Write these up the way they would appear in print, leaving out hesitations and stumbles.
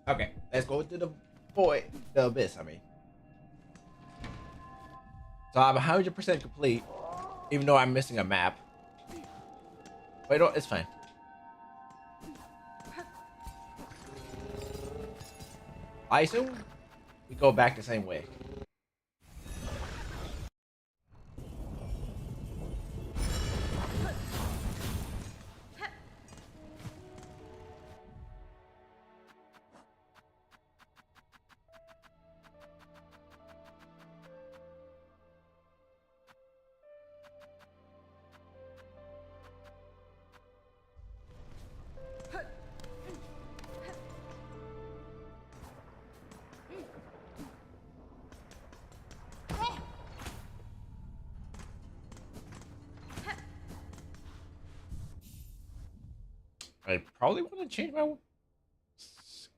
Okay, let's go to the void, the abyss. I mean, so I'm 100% complete, even though I'm missing a map. Wait, no, it's fine. I assume we go back the same way. I probably want to change my skill.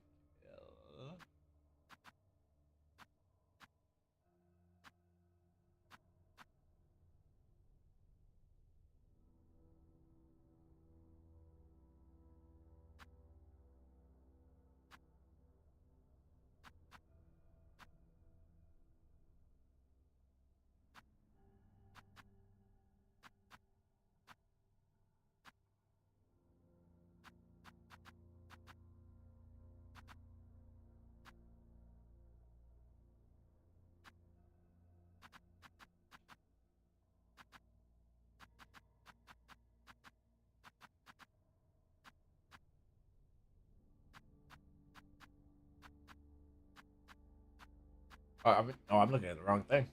Oh, I'm looking at the wrong thing.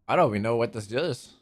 I don't even know what this is.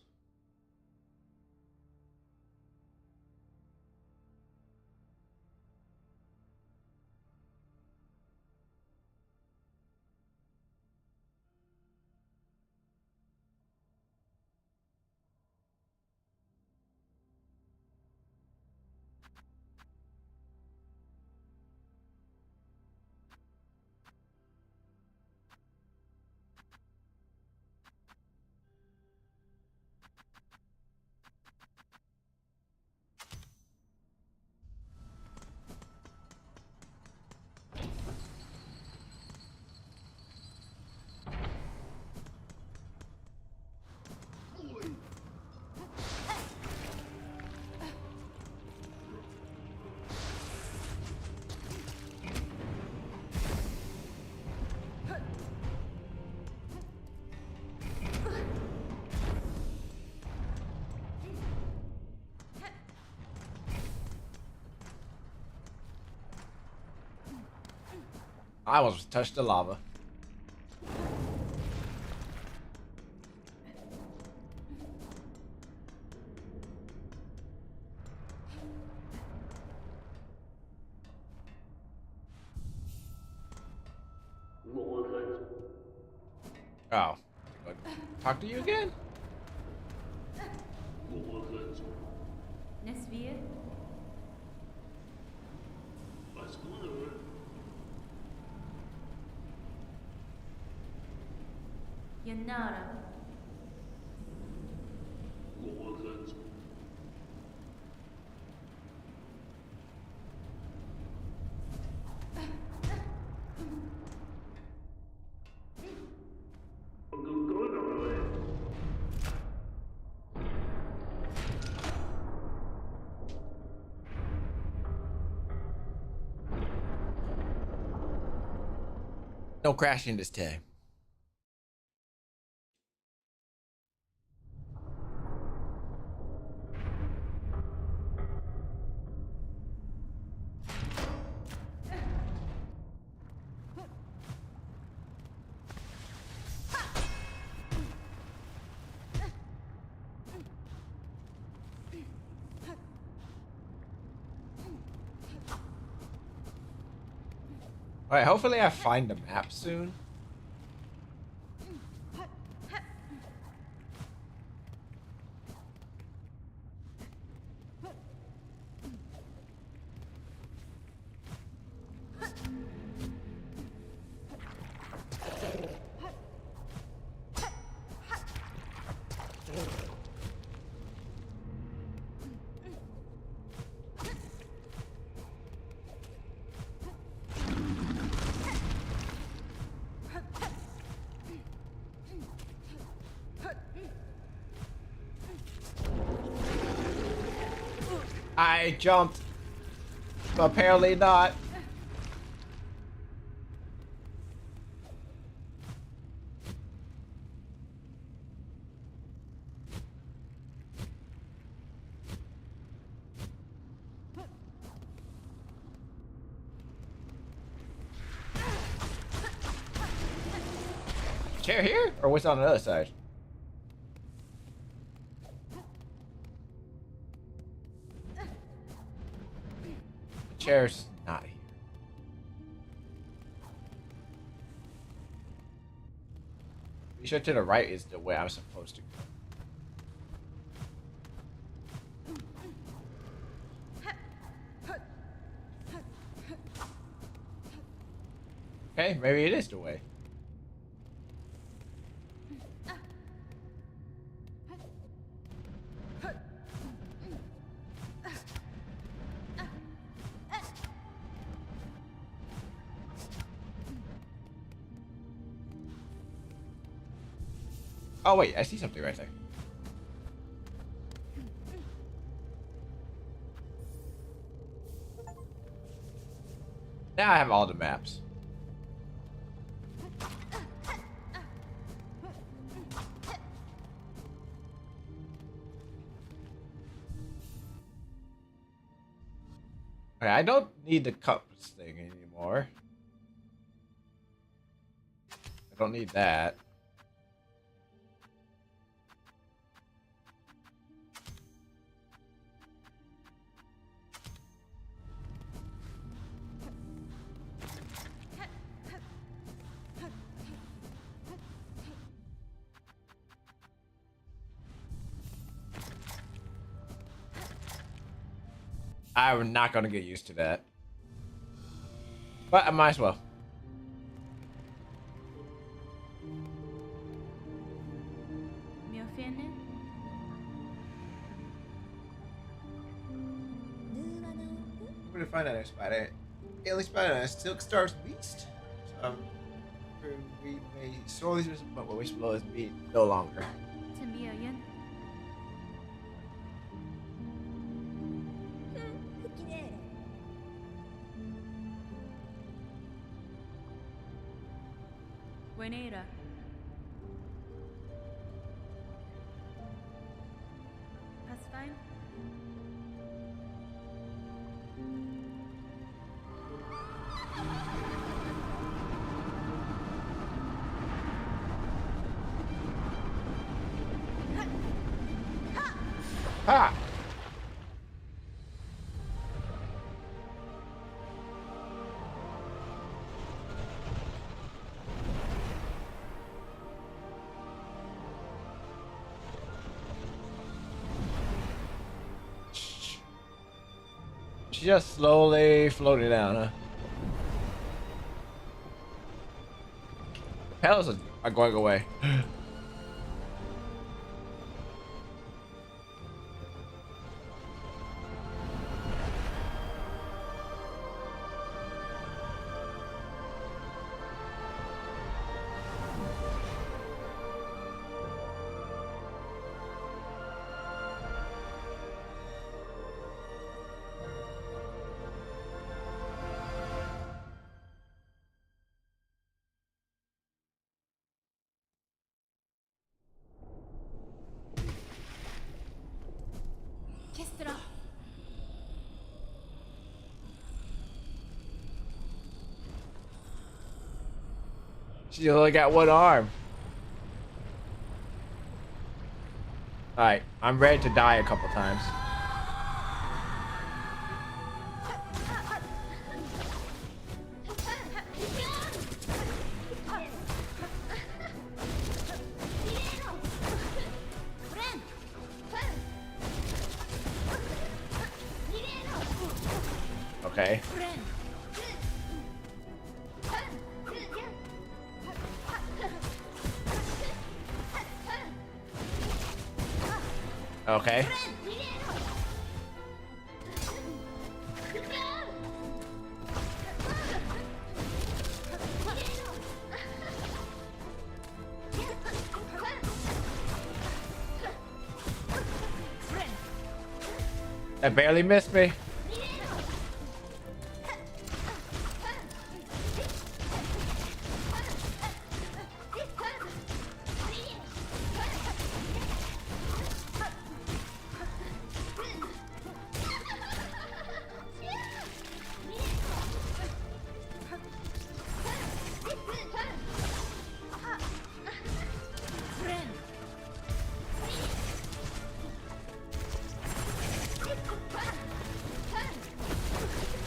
I almost touched the lava. Oh, talk to you again? Nesvir, Yanara, No crashing this time. All right, hopefully I find the map soon. I jumped. But apparently not. Chair here? Or what's on the other side? The chair's not here. Be sure to the right is the way I'm supposed to go. Okay, maybe it is the way. Oh wait, I see something right there. Now I have all the maps. Okay, I don't need the cups thing anymore. I don't need that. I'm not gonna get used to that. But I might as well. Me ofende? Where to find that spider? Alien spider and Silksong's beast. We may slowly but what we slow is be no longer. Til mere igen. Buenera. That's fine. Ha! She just slowly floated down, huh? Pedals are going away. She only got one arm. Alright, I'm ready to die a couple times. Okay. Okay. That barely missed me.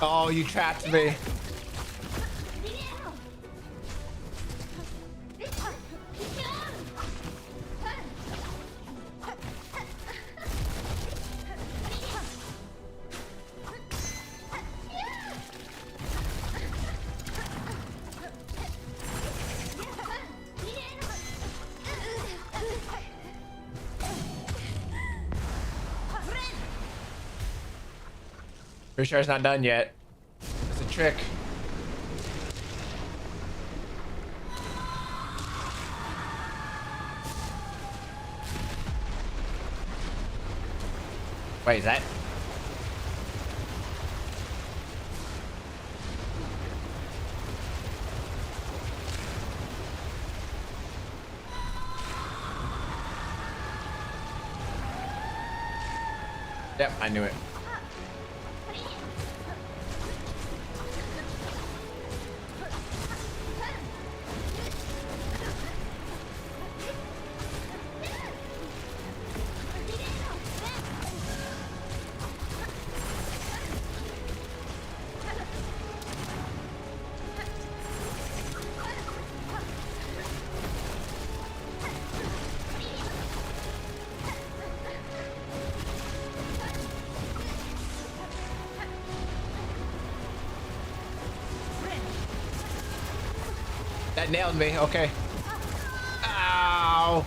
Oh, you trapped me. Pretty sure it's not done yet. It's a trick. Wait, is that? Yep, I knew it. That nailed me. Okay. Ow.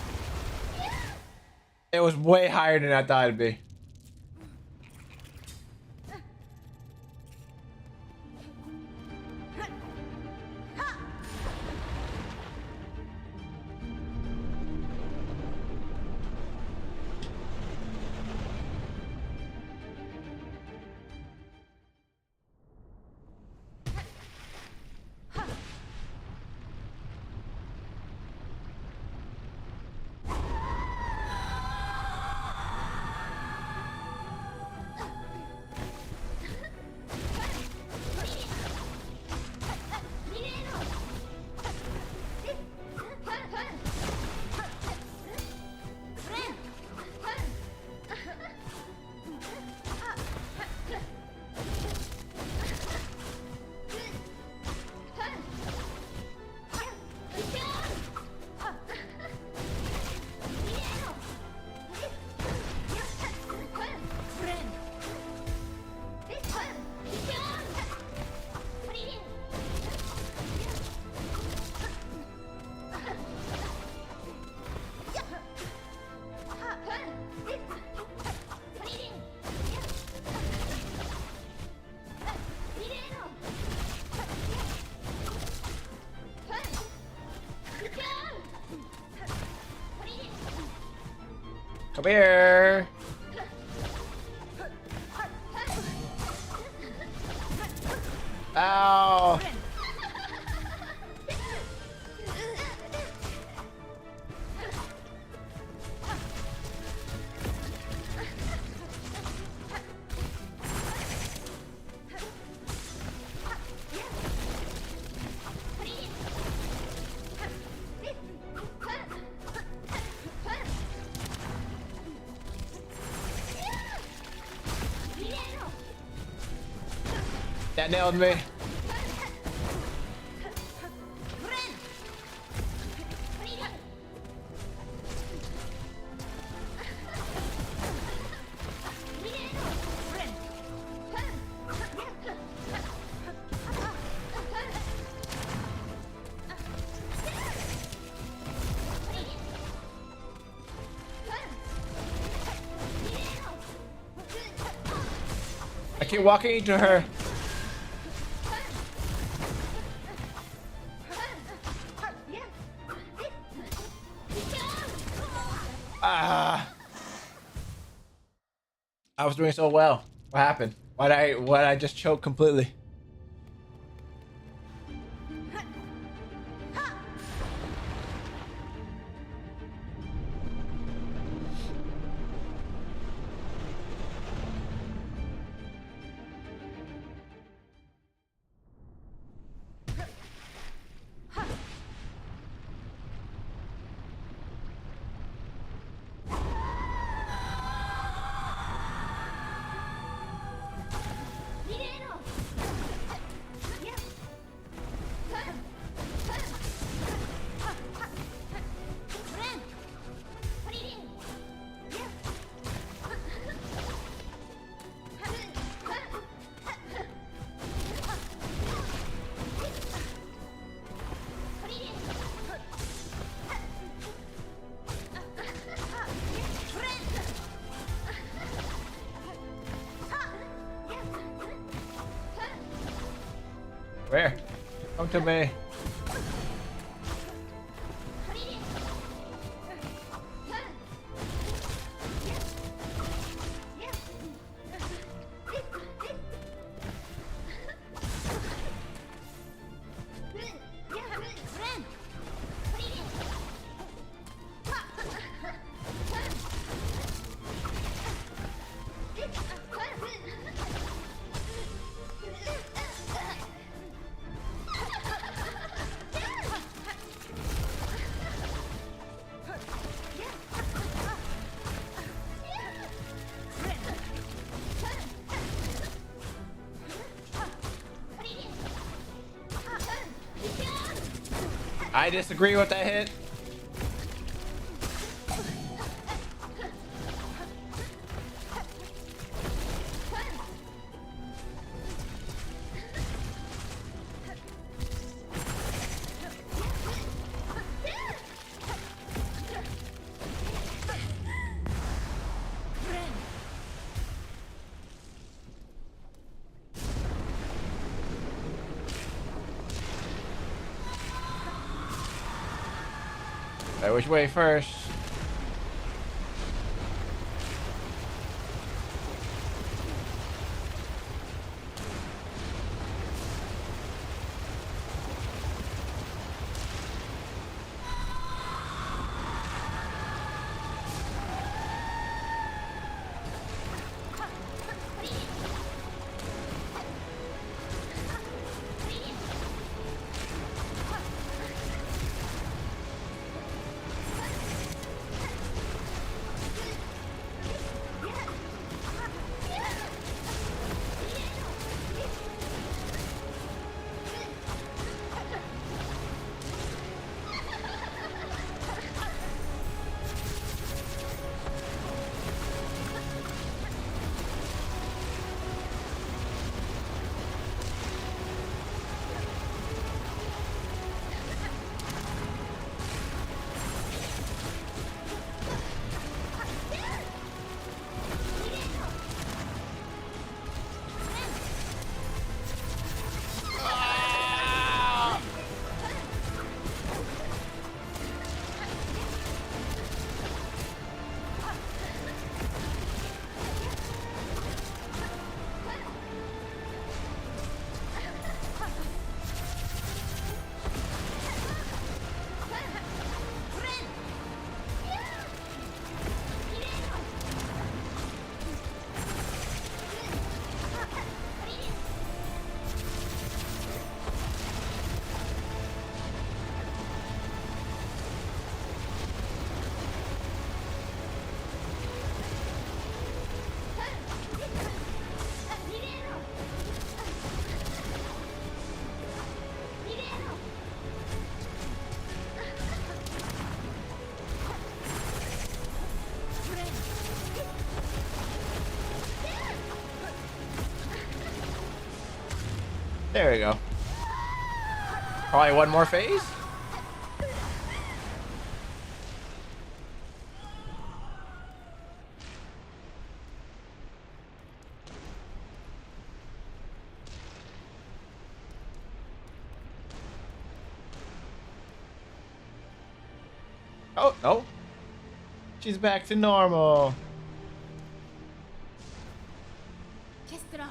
It was way higher than I thought it'd be. Come here. Ow. That nailed me. I keep walking into her. Ah. I was doing so well. What happened? Why'd I just choke completely? Where? Come to me. I disagree with that hit. Which way first? There we go. Probably one more phase. Oh, no. She's back to normal. Kestra.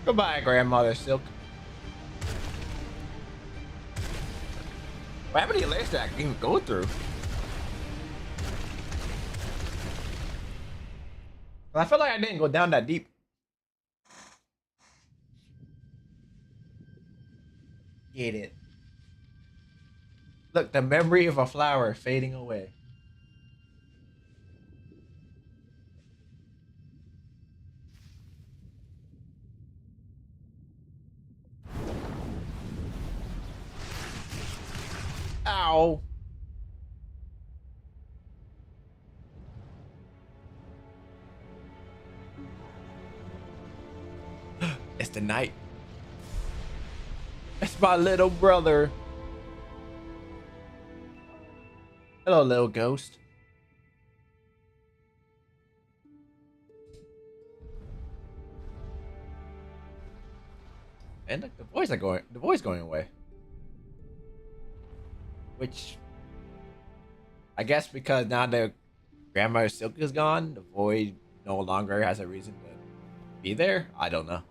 Goodbye, Grandmother Silk. How many layers did I even go through? I feel like I didn't go down that deep. Get it. Look, the memory of a flower fading away. Ow. It's the night. It's my little brother. Hello, little ghost. And look, the boy's going away. Which I guess because now the Grandmother Silk is gone, the void no longer has a reason to be there. I don't know.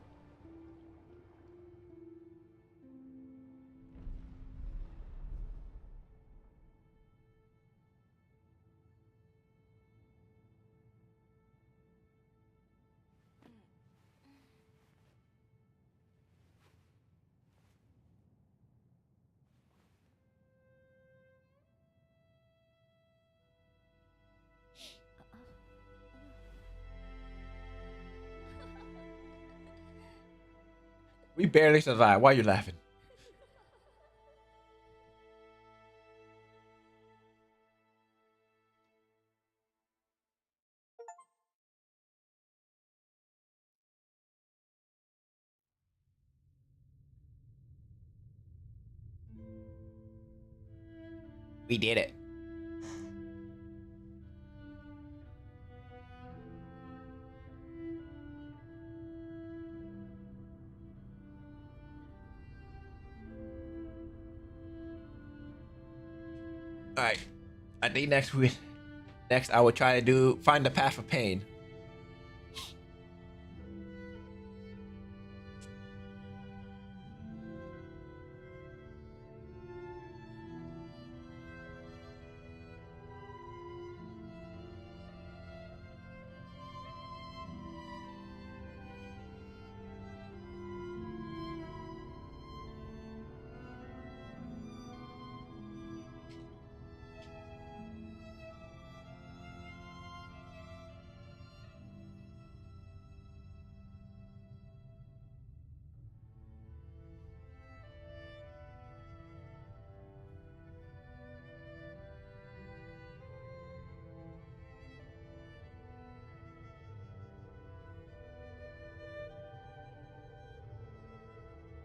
We barely survived. Why are you laughing? We did it. All right. I think next I will try to find the path of pain.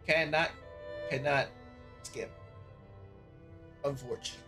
Cannot skip. Unfortunately.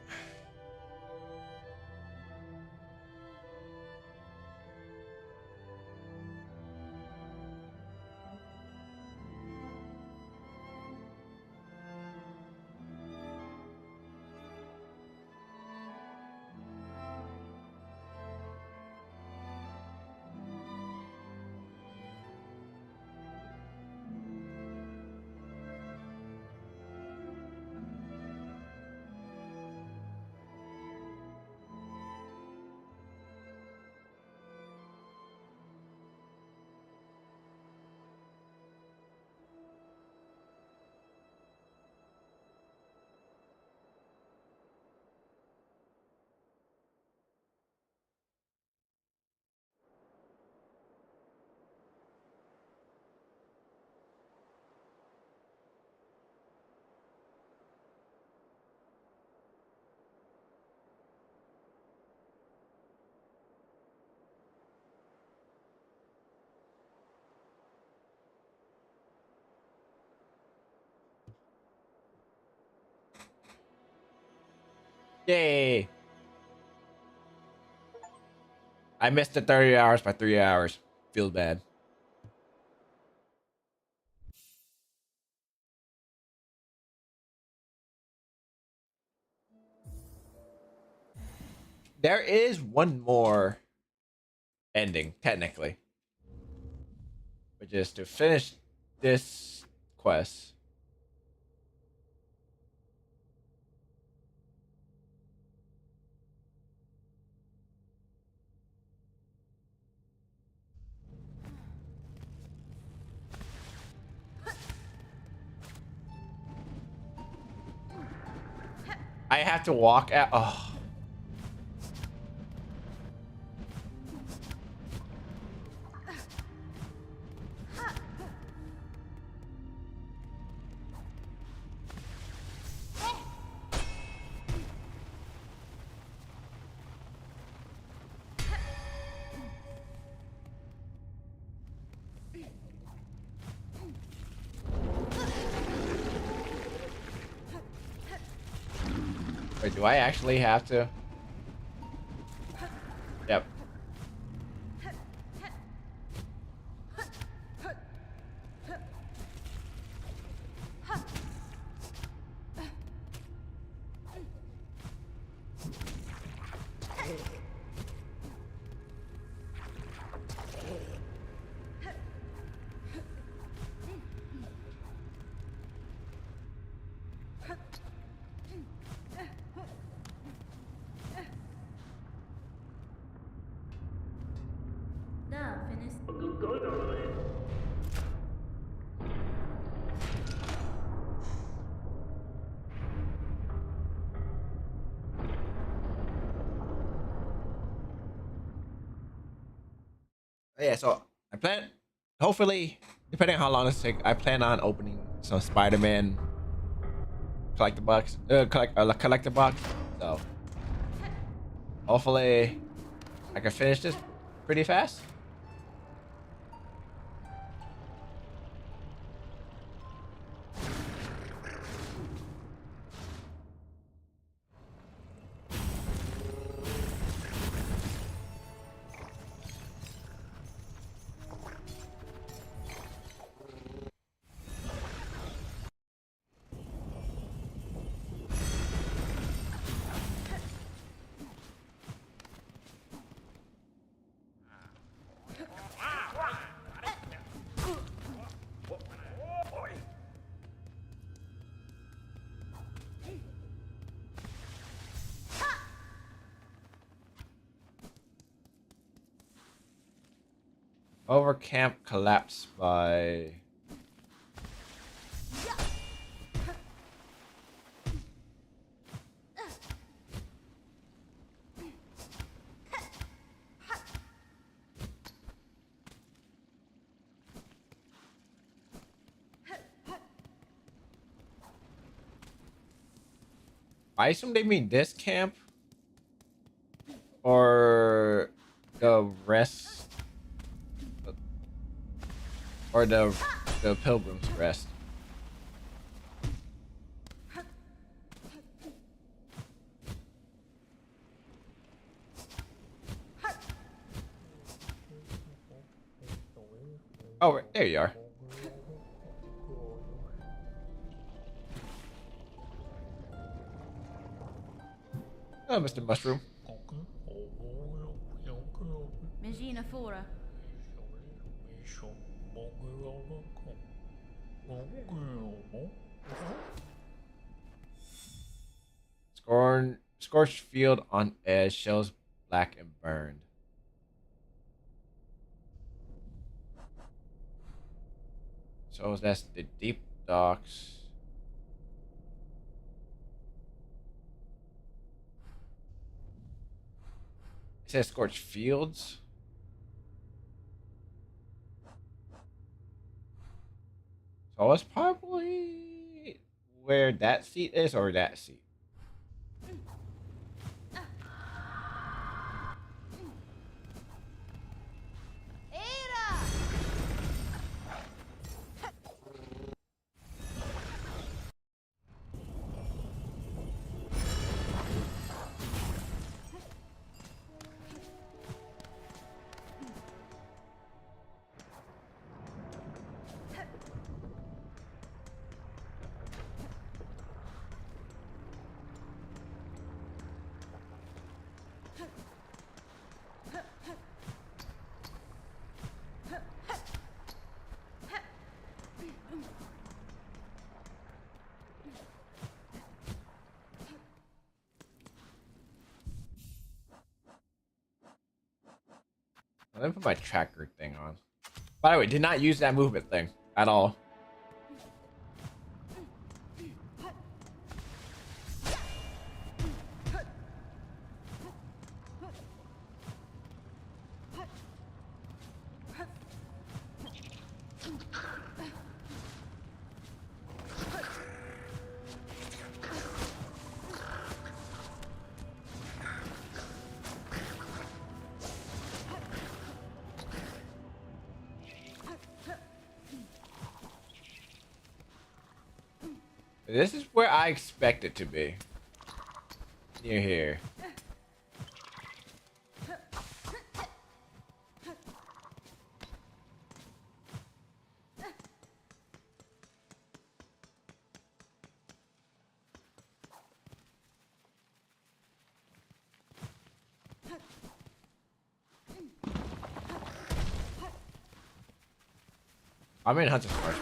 Yay! I missed the 30 hours by 3 hours. Feels bad. There is one more ending, technically, which is to finish this quest. I have to walk at. Oh. Wait, do I actually have to? Yep. Now finish. Yeah, so I plan, hopefully, depending on how long this takes, I plan on opening some Spider-Man collector box, collector box. So hopefully I can finish this pretty fast. Over camp collapsed by. I assume they mean this camp or the rest, or the Pilgrim's Rest. Oh, there you are. Oh, Mr. Mushroom. Megina Fora. Scorched field on edge, shells black and burned. So that's the deep docks. It says scorched fields. So it's probably where that seat is, or that seat. Let me put my tracker thing on. By the way, did not use that movement thing at all. This is where I expect it to be. Near here. I'm in Hunter's Mark.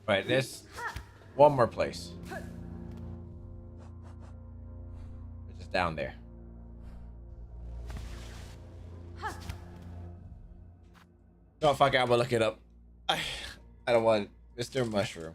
Right, there's one more place. Which is down there. No, fuck it, I'm gonna look it up. I don't want Mr. Mushroom.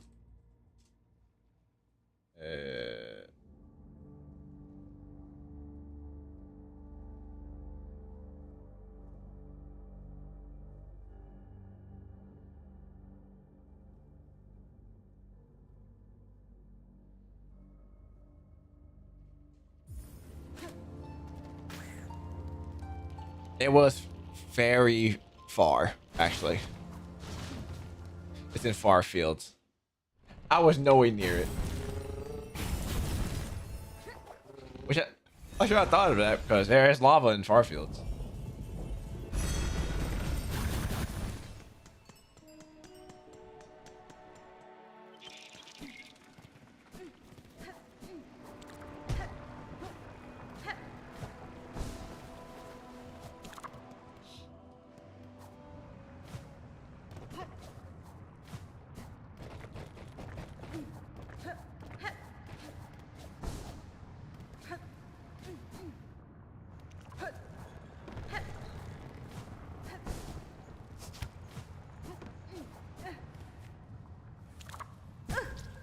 It was very far, actually. It's in far fields. I was nowhere near it. I should have thought of that because there is lava in far fields.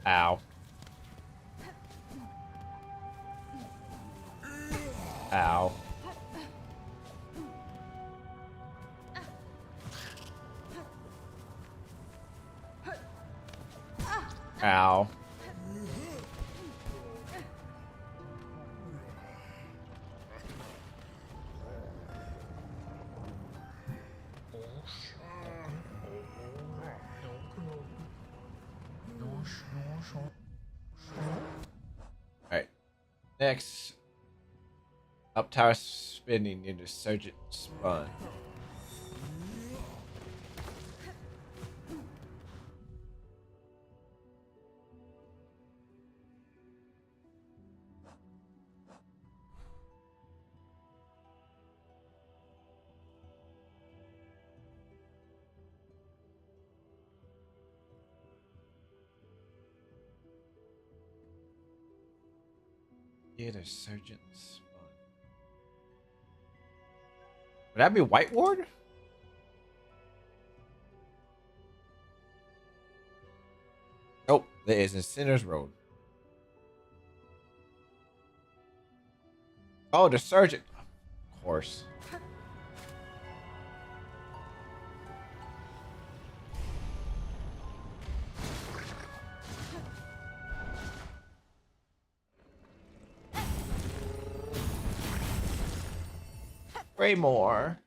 Ow. Ow. Ow. Alright. Next. Up tower spinning near the surgeon spawn. Yeah, the surgeon spawn. Would that be White Ward? Oh, there is in Sinner's Road. Oh, the surgeon. Of course. Way more.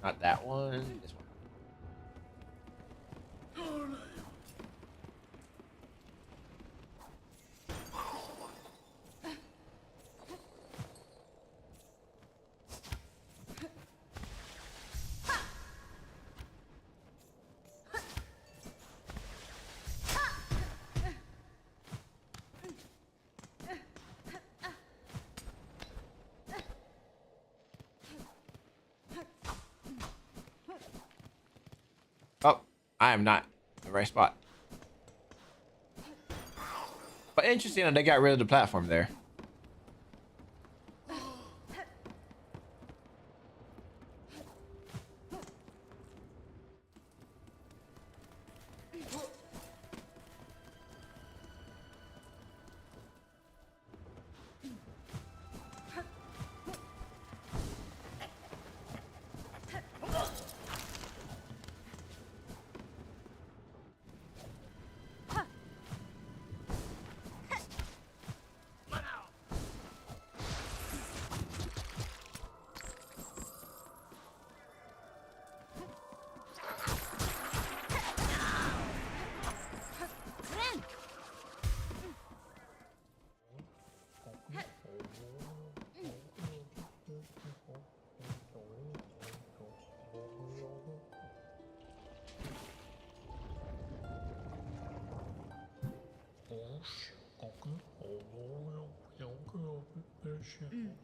Not that one. This one. Oh, I am not in the right spot. But interesting that they got rid of the platform there.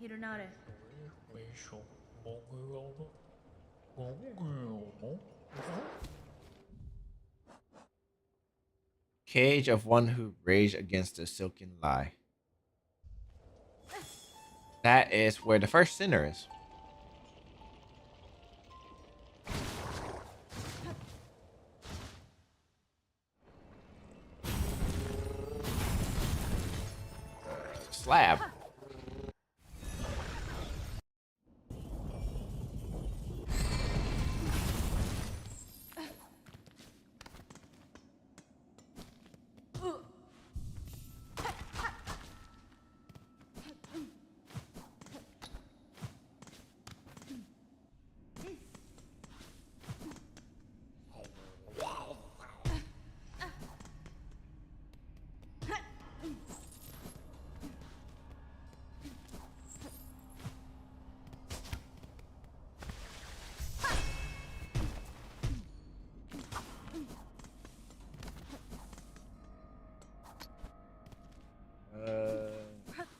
일어나래. Cage of one who raged against the silken lie. That is where the first sinner is. Slab.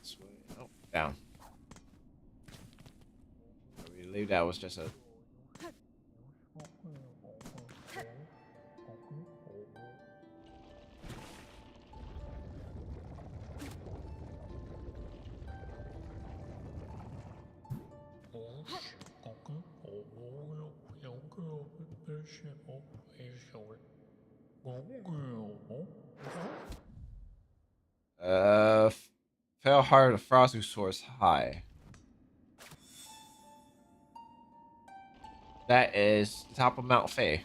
This way. Oh, down. I believe that was just a. Fell hard of frost who soars high. That is the top of Mount Faye.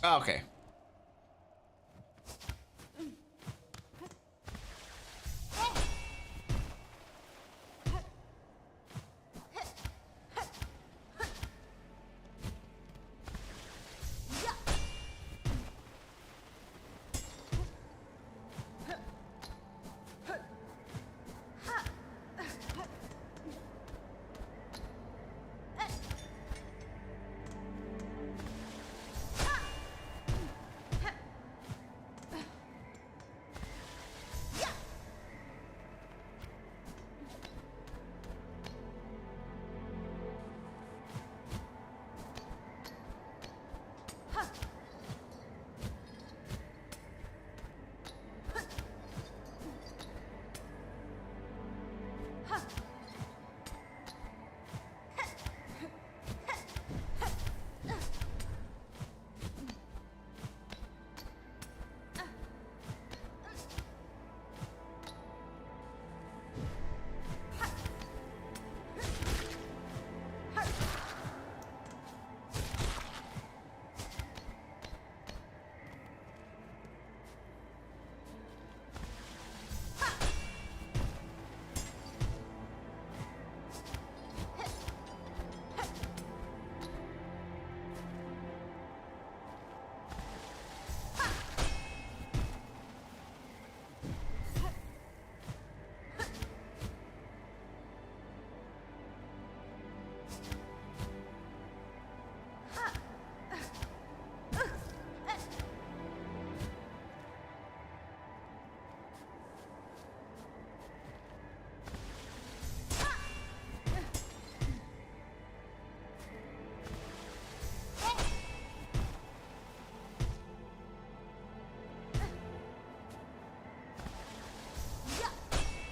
Oh, okay.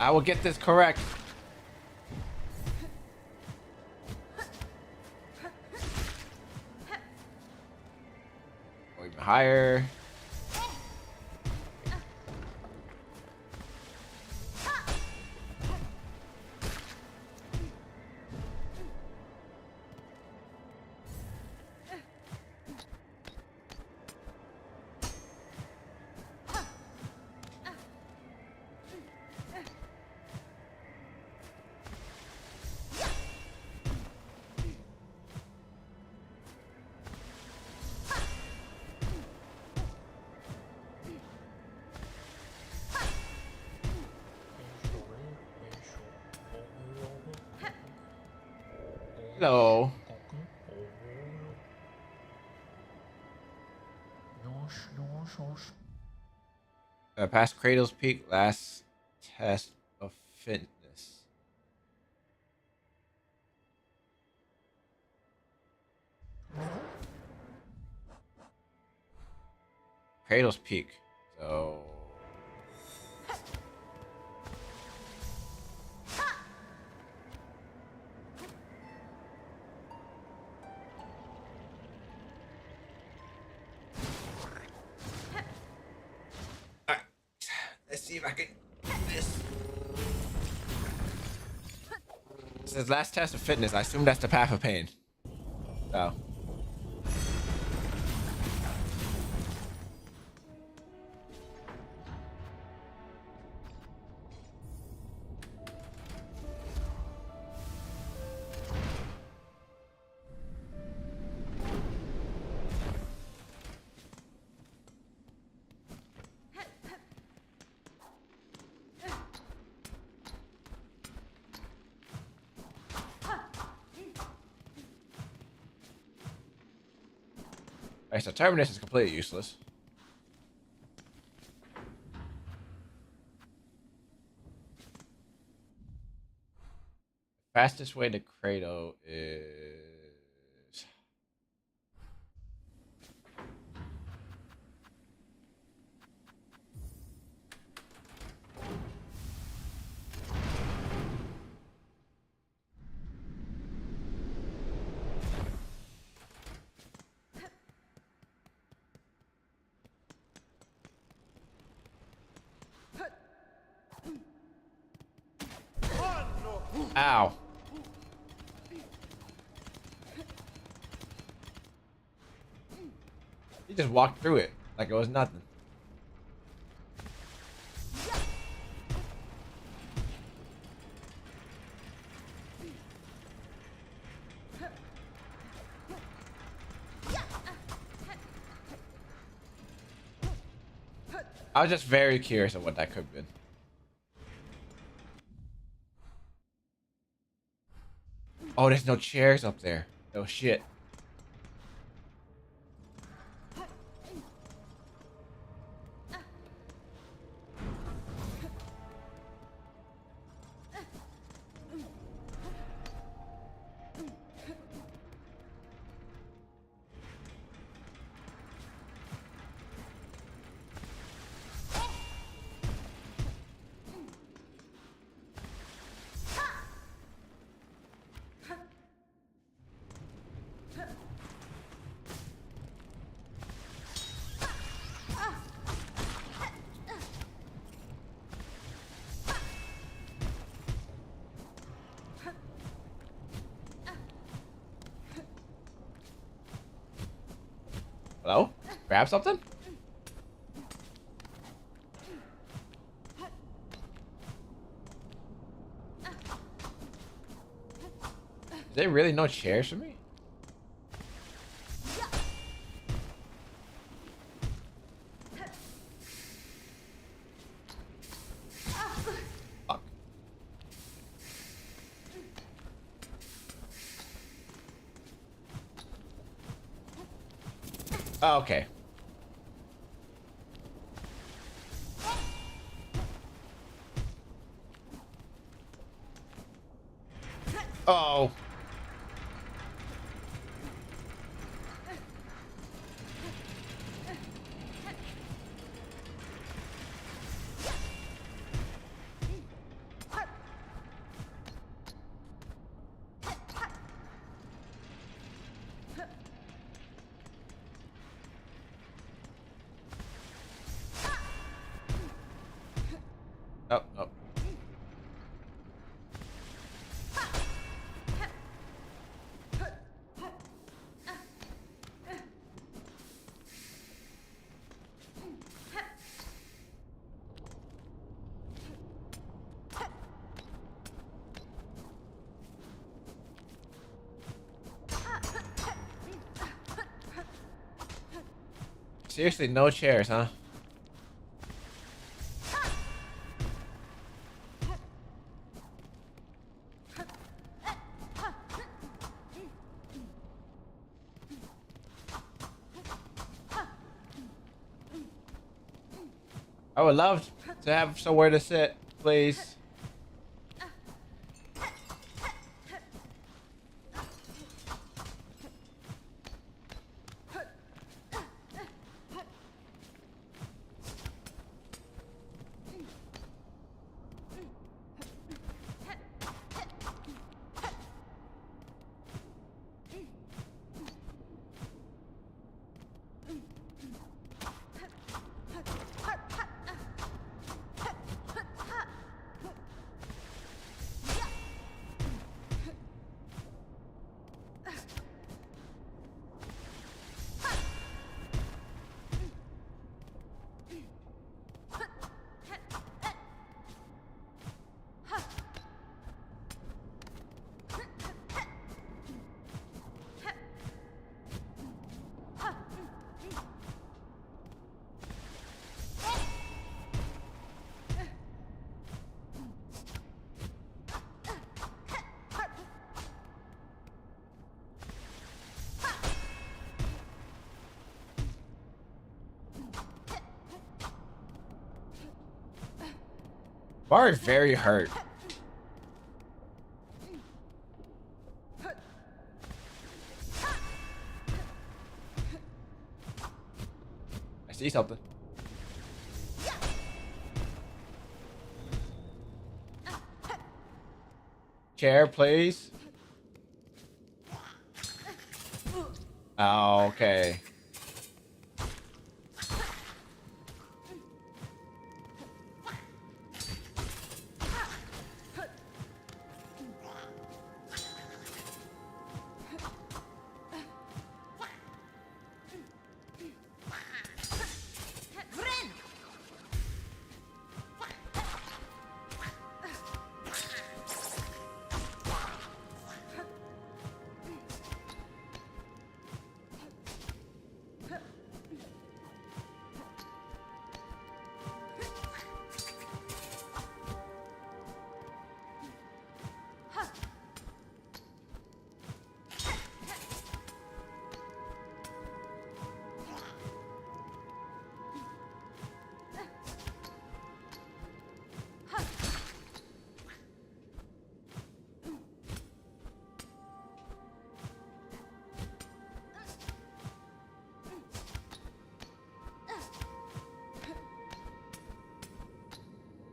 I will get this correct. Or even higher. Hello. Past Cradle's Peak, last test of fitness. Cradle's Peak. So. Alright. Let's see if I can do this. It says last test of fitness. I assume that's the path of pain. So. Alright, so Terminus is completely useless. Fastest way to Cradle is... Ow. He just walked through it like it was nothing. I was just very curious of what that could have been. Oh, there's no chairs up there. Oh shit. Hello? Grab something? Is there really no chairs for me? Fuck. Oh, okay. Oh. Seriously, no chairs, huh? I would love to have somewhere to sit, please. Bar is very hurt. I see something. Chair, please. Oh, okay.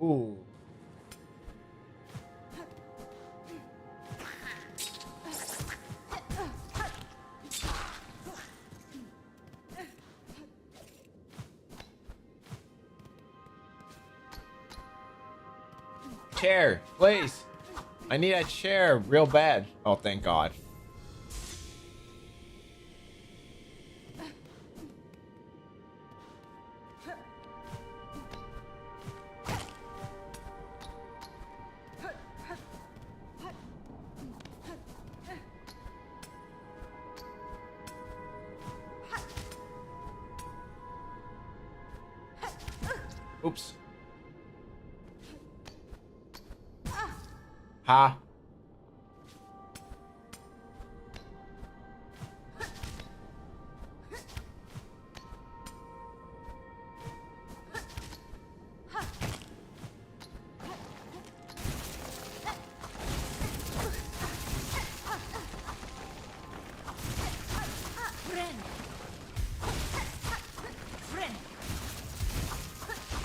Ooh. Chair, please. I need a chair real bad. Oh, thank God. Oops. Ha.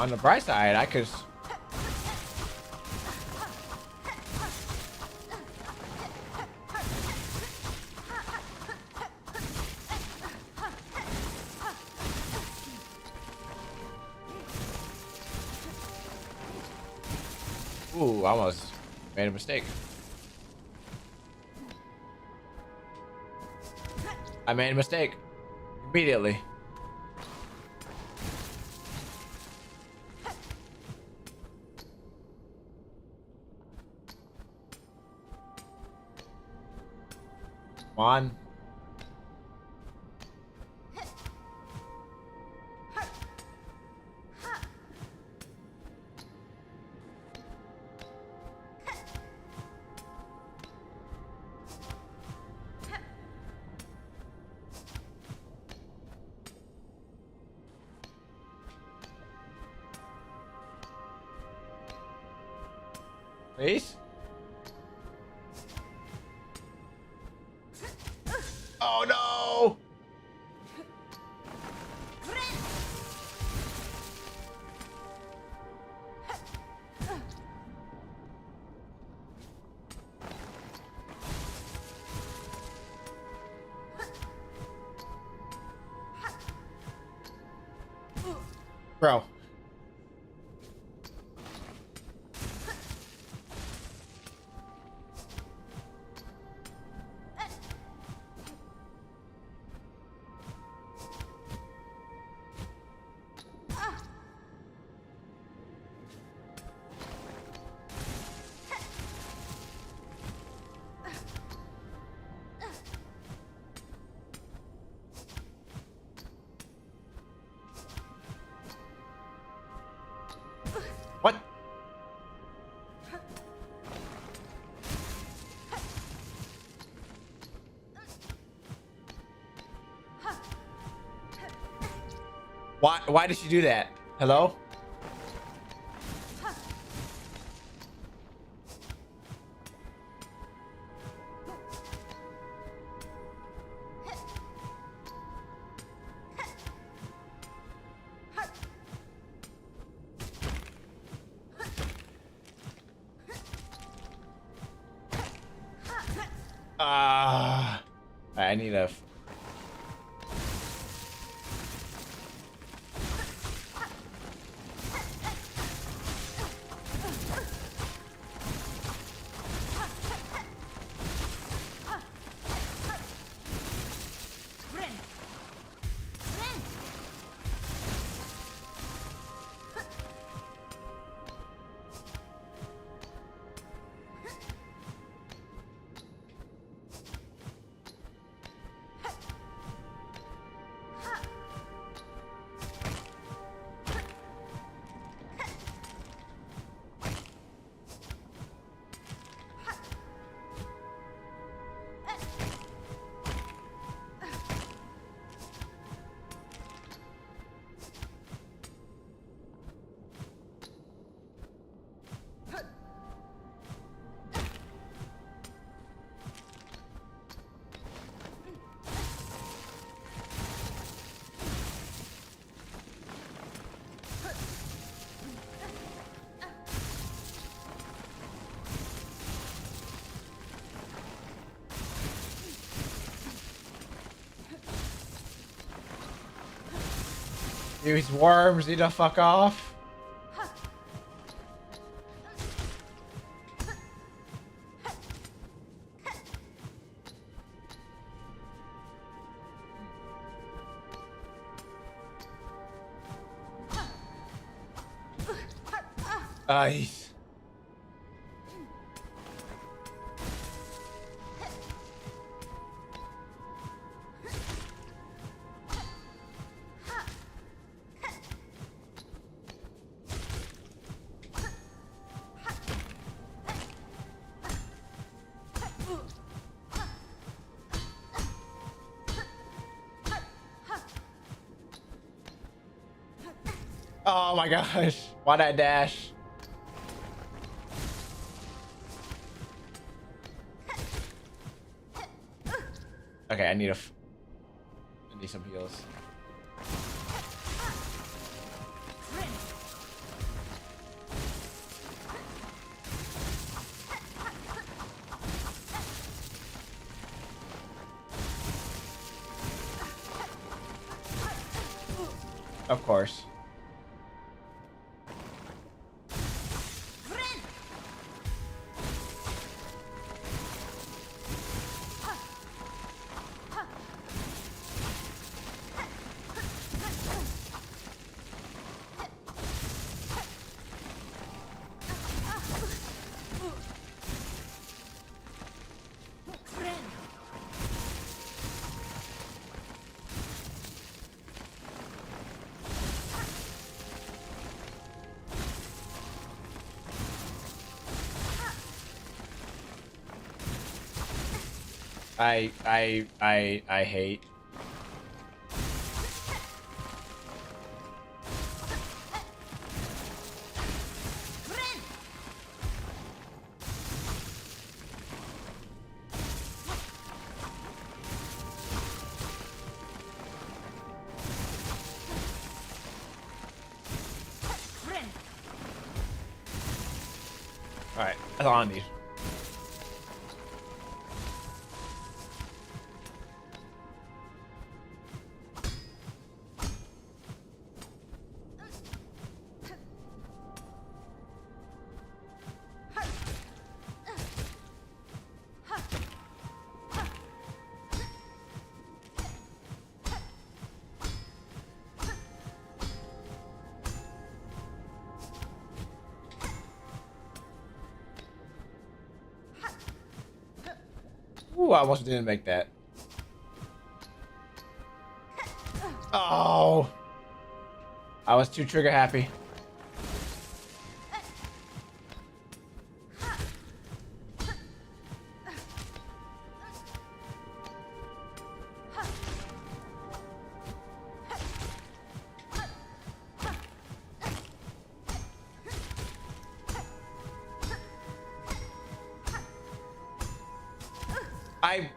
On the bright side, I could. Ooh, I almost made a mistake. I made a mistake immediately. Come on. Please. Oh no! Bro. What? Why did she do that? Hello? I need a. These worms need to fuck off. Nice. Oh my gosh. Why that dash? Okay, I need some heals. Of course. I hate. That's all I need. Ooh, I almost didn't make that. Oh, I was too trigger happy. I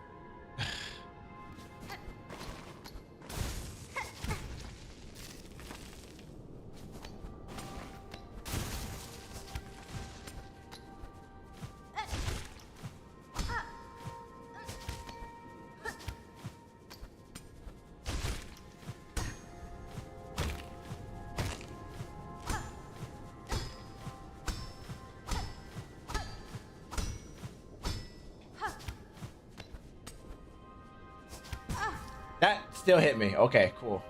that still hit me. Okay, cool.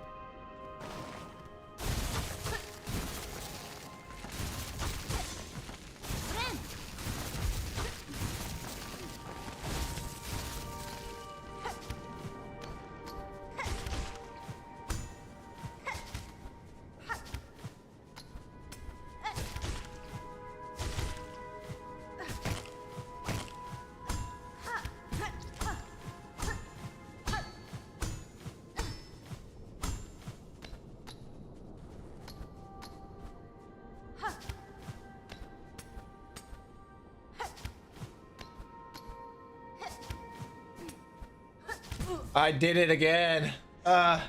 I did it again. Uh.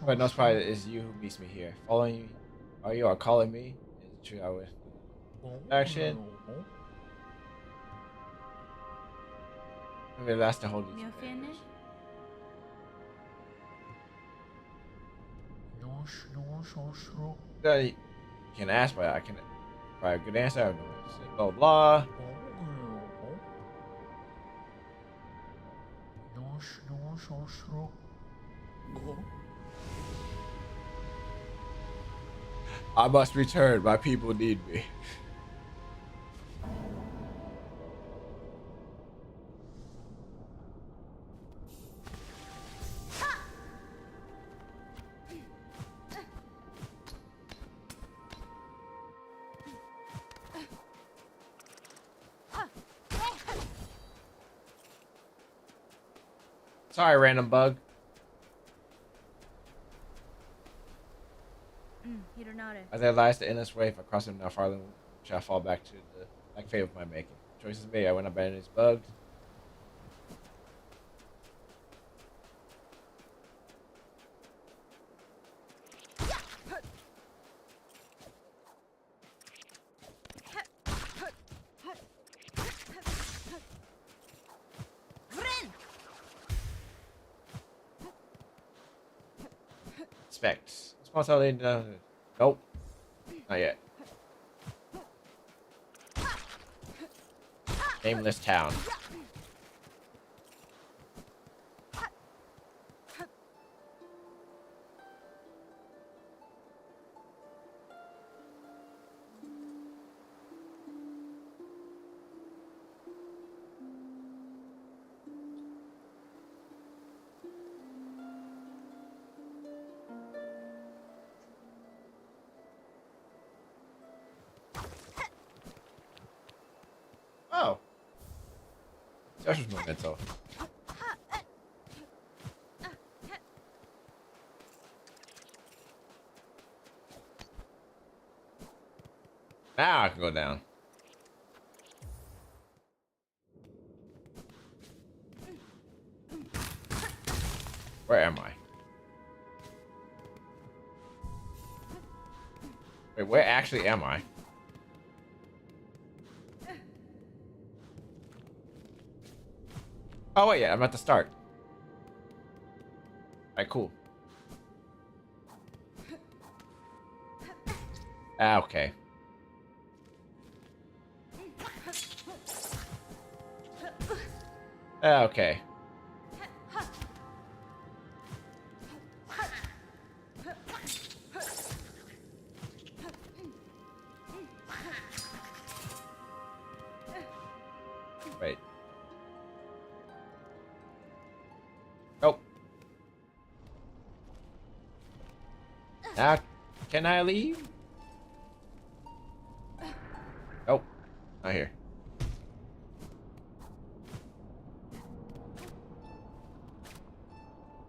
But no surprise, it is you who meets me here. Following you, are you are calling me? Is it true? I would. Action. Maybe that's the whole. Meu filho? You can ask, but I can provide a good answer. I have no answer. Blah blah. I must return. My people need me. Sorry, random bug. As I realized the endless wave across him now farther shall I fall back to the like fate of my making. Choices made, I went abandon these bugs. Specs. Responsibility. Nope. Not yet. Nameless town. Oh. Social memento. Now I can go down. Where am I? Wait, where actually am I? Oh wait, yeah, I'm at the start. Alright, cool. Ah, okay. Ah, okay. Wait. Oh. Now, can I leave? Nope. Not here.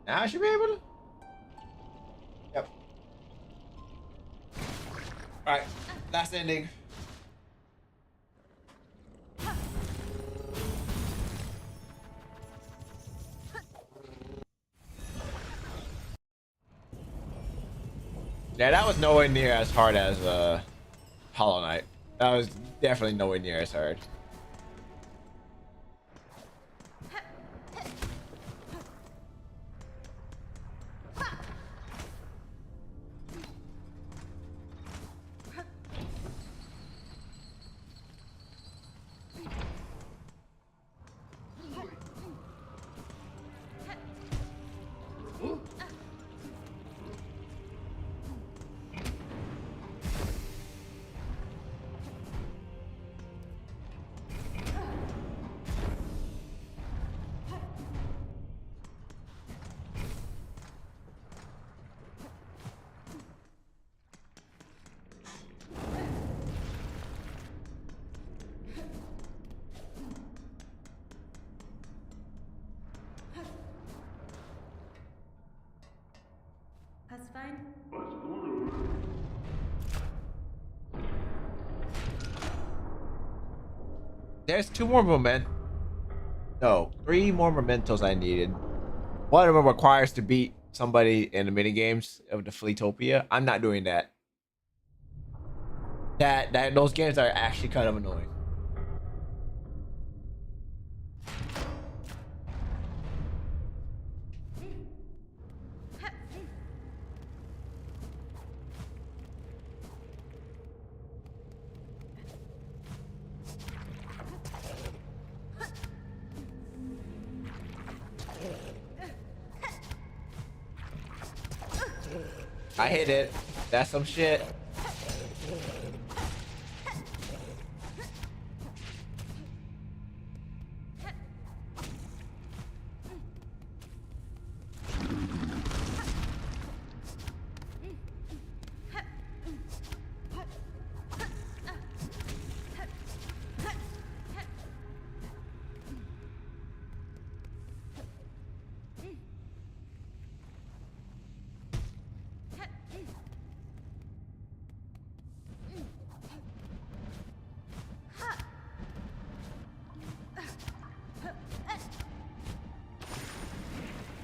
Now I should be able to. Yep. Alright. Last ending. Yeah, that was nowhere near as hard as Hollow Knight. That was definitely nowhere near as hard. That's fine. There's 2 more No, 3 more mementos I needed. One of them requires to beat somebody in the mini games of the Fleetopia. I'm not doing that. Those games are actually kind of annoying. I hit it. That's some shit.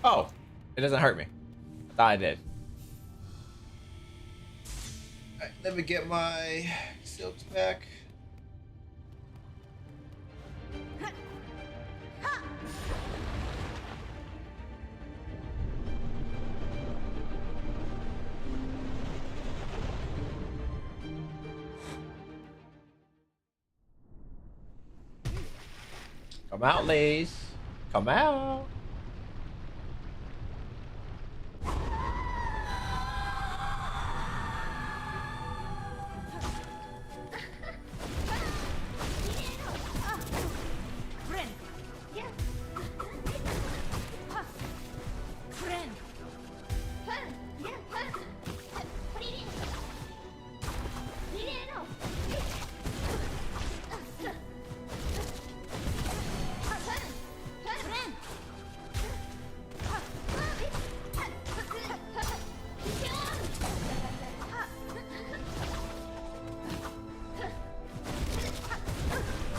Oh, it doesn't hurt me. I thought I did. Alright, let me get my silks back. Come out, ladies. Come out.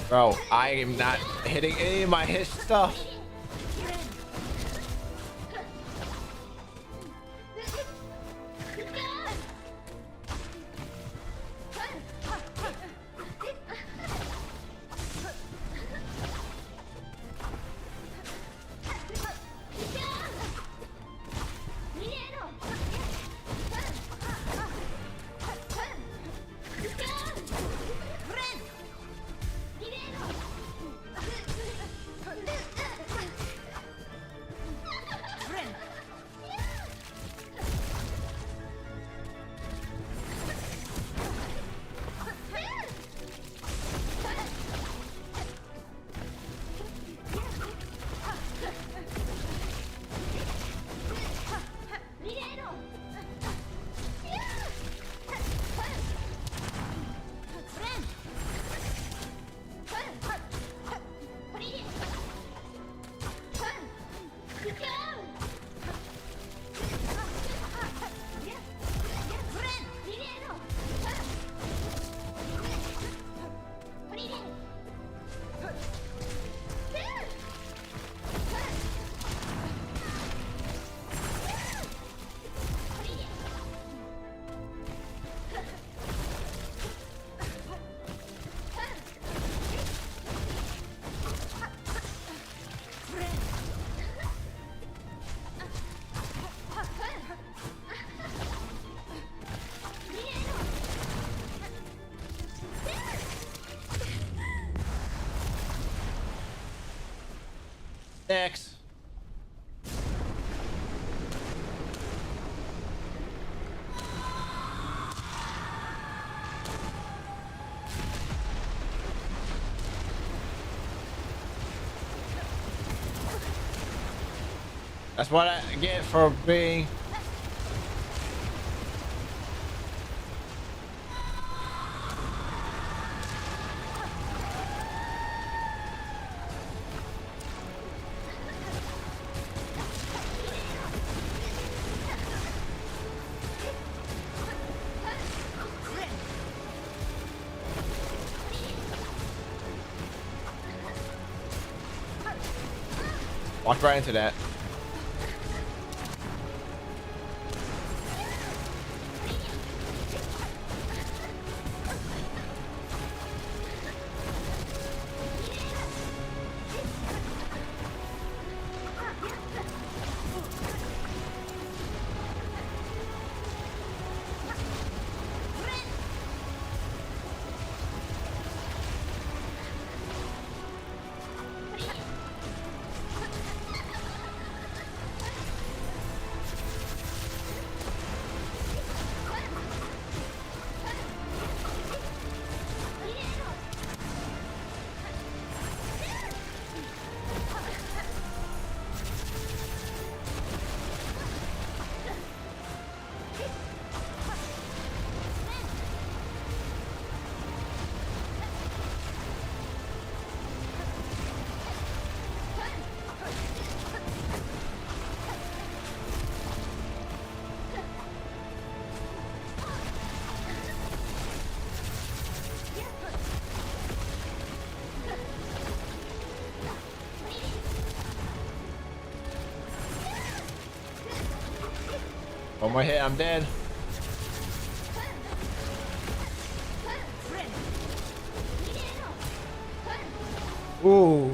Bro, I am not hitting any of my hit stuff. Next. That's what I get for being. Walked right into that. One more hit, I'm dead. Ooh.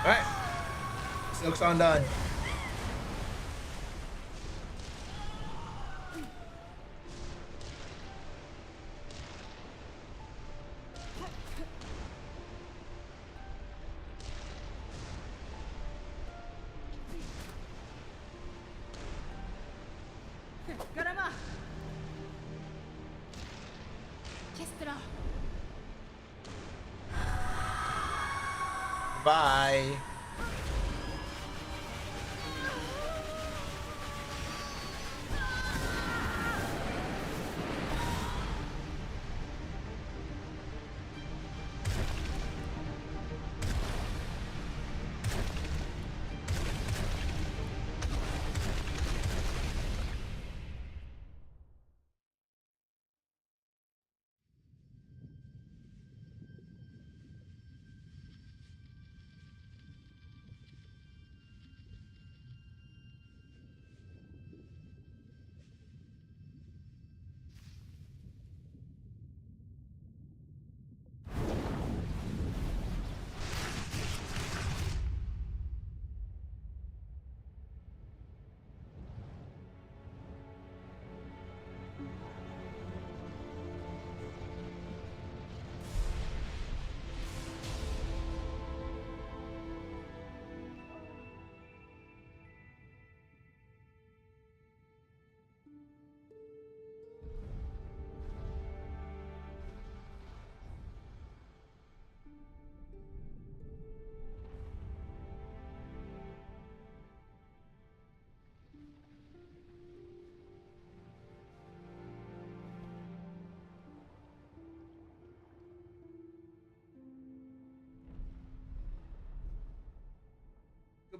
All right, Silksong done. Garama! Kestra! Bye.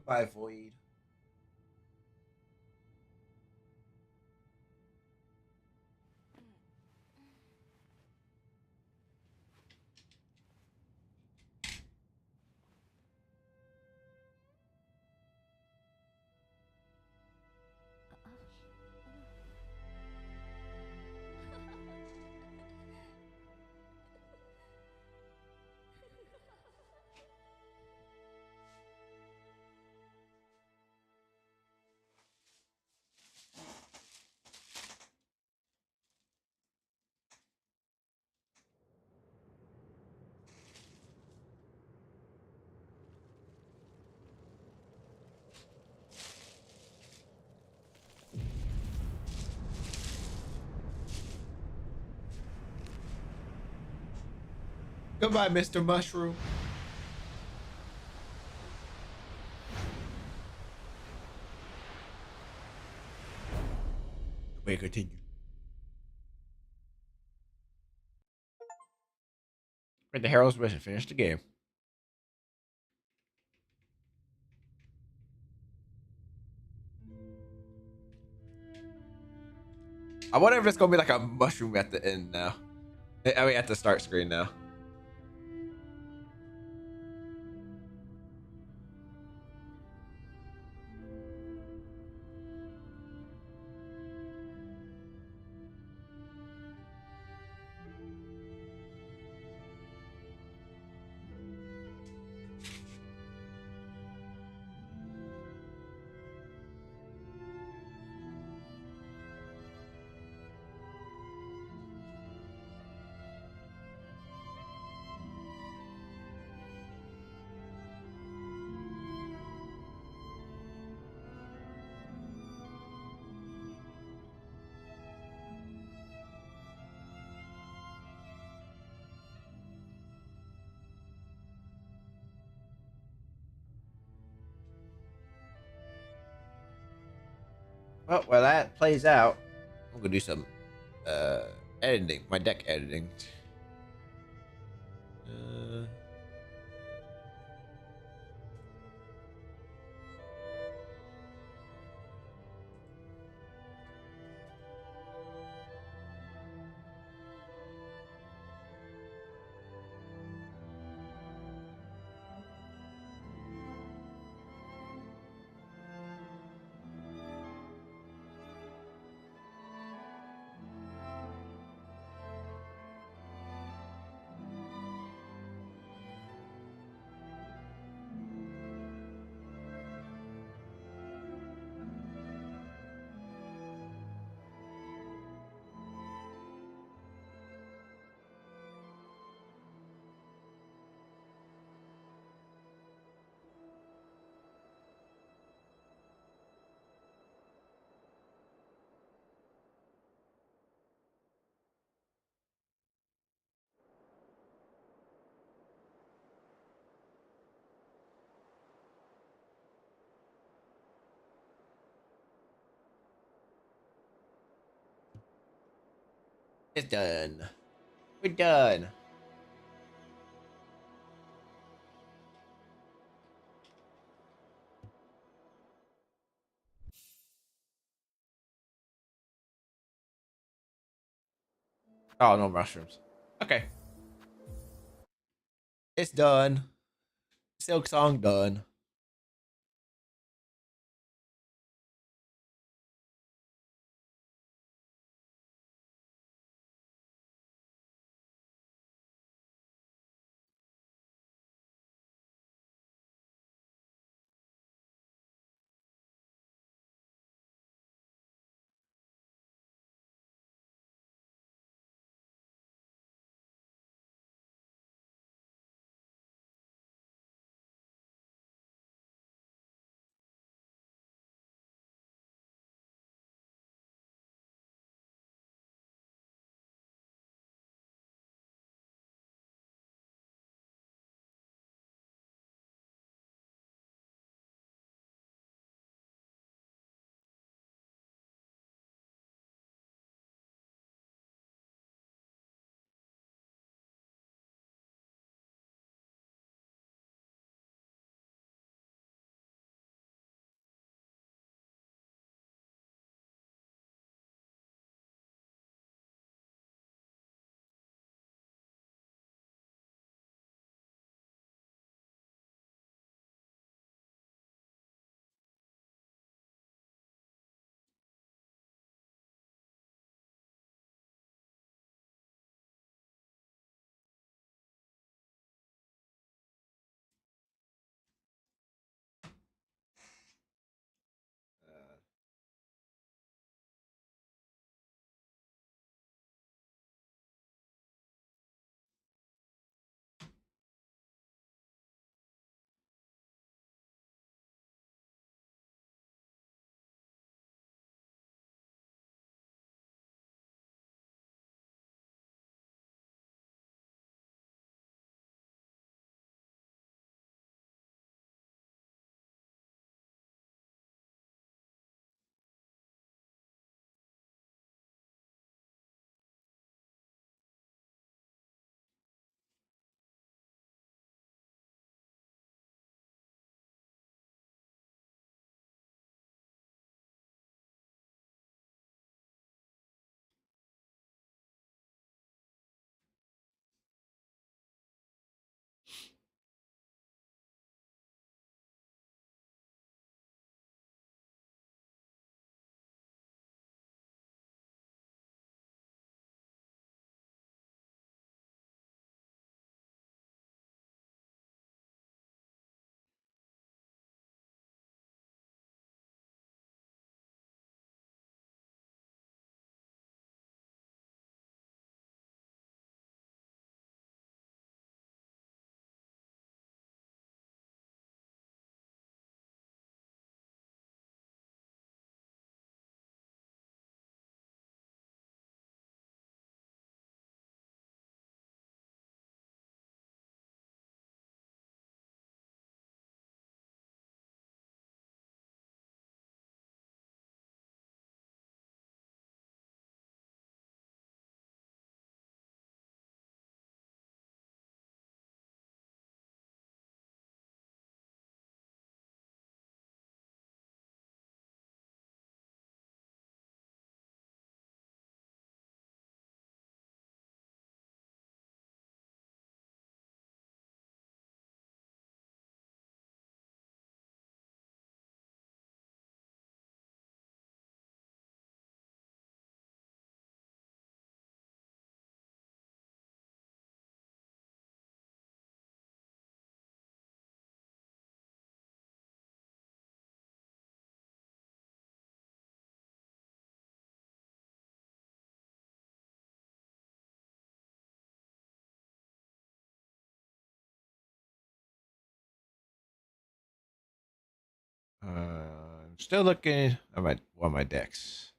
Goodbye, Void. Goodbye, Mr. Mushroom. We continue. Read the Herald's mission. Finish the game. I wonder if it's gonna be like a mushroom at the end now. I mean, at the start screen now. Well, while that plays out, I'm gonna do some editing, my deck editing. Uh, It's done. We're done. Oh, no mushrooms. Okay. It's done. Silksong done. I'm still looking at my decks.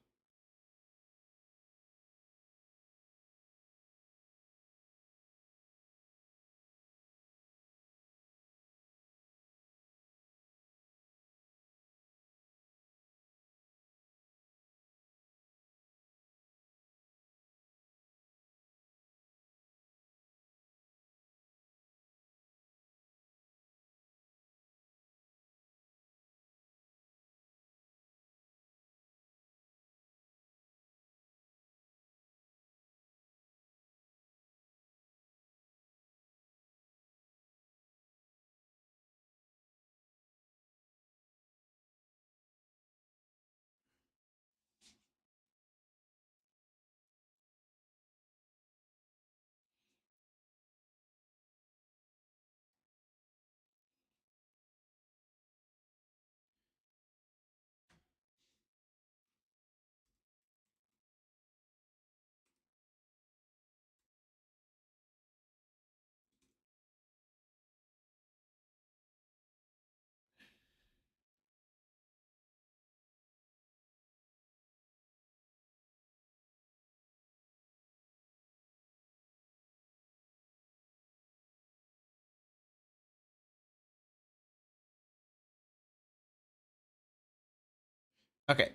Okay.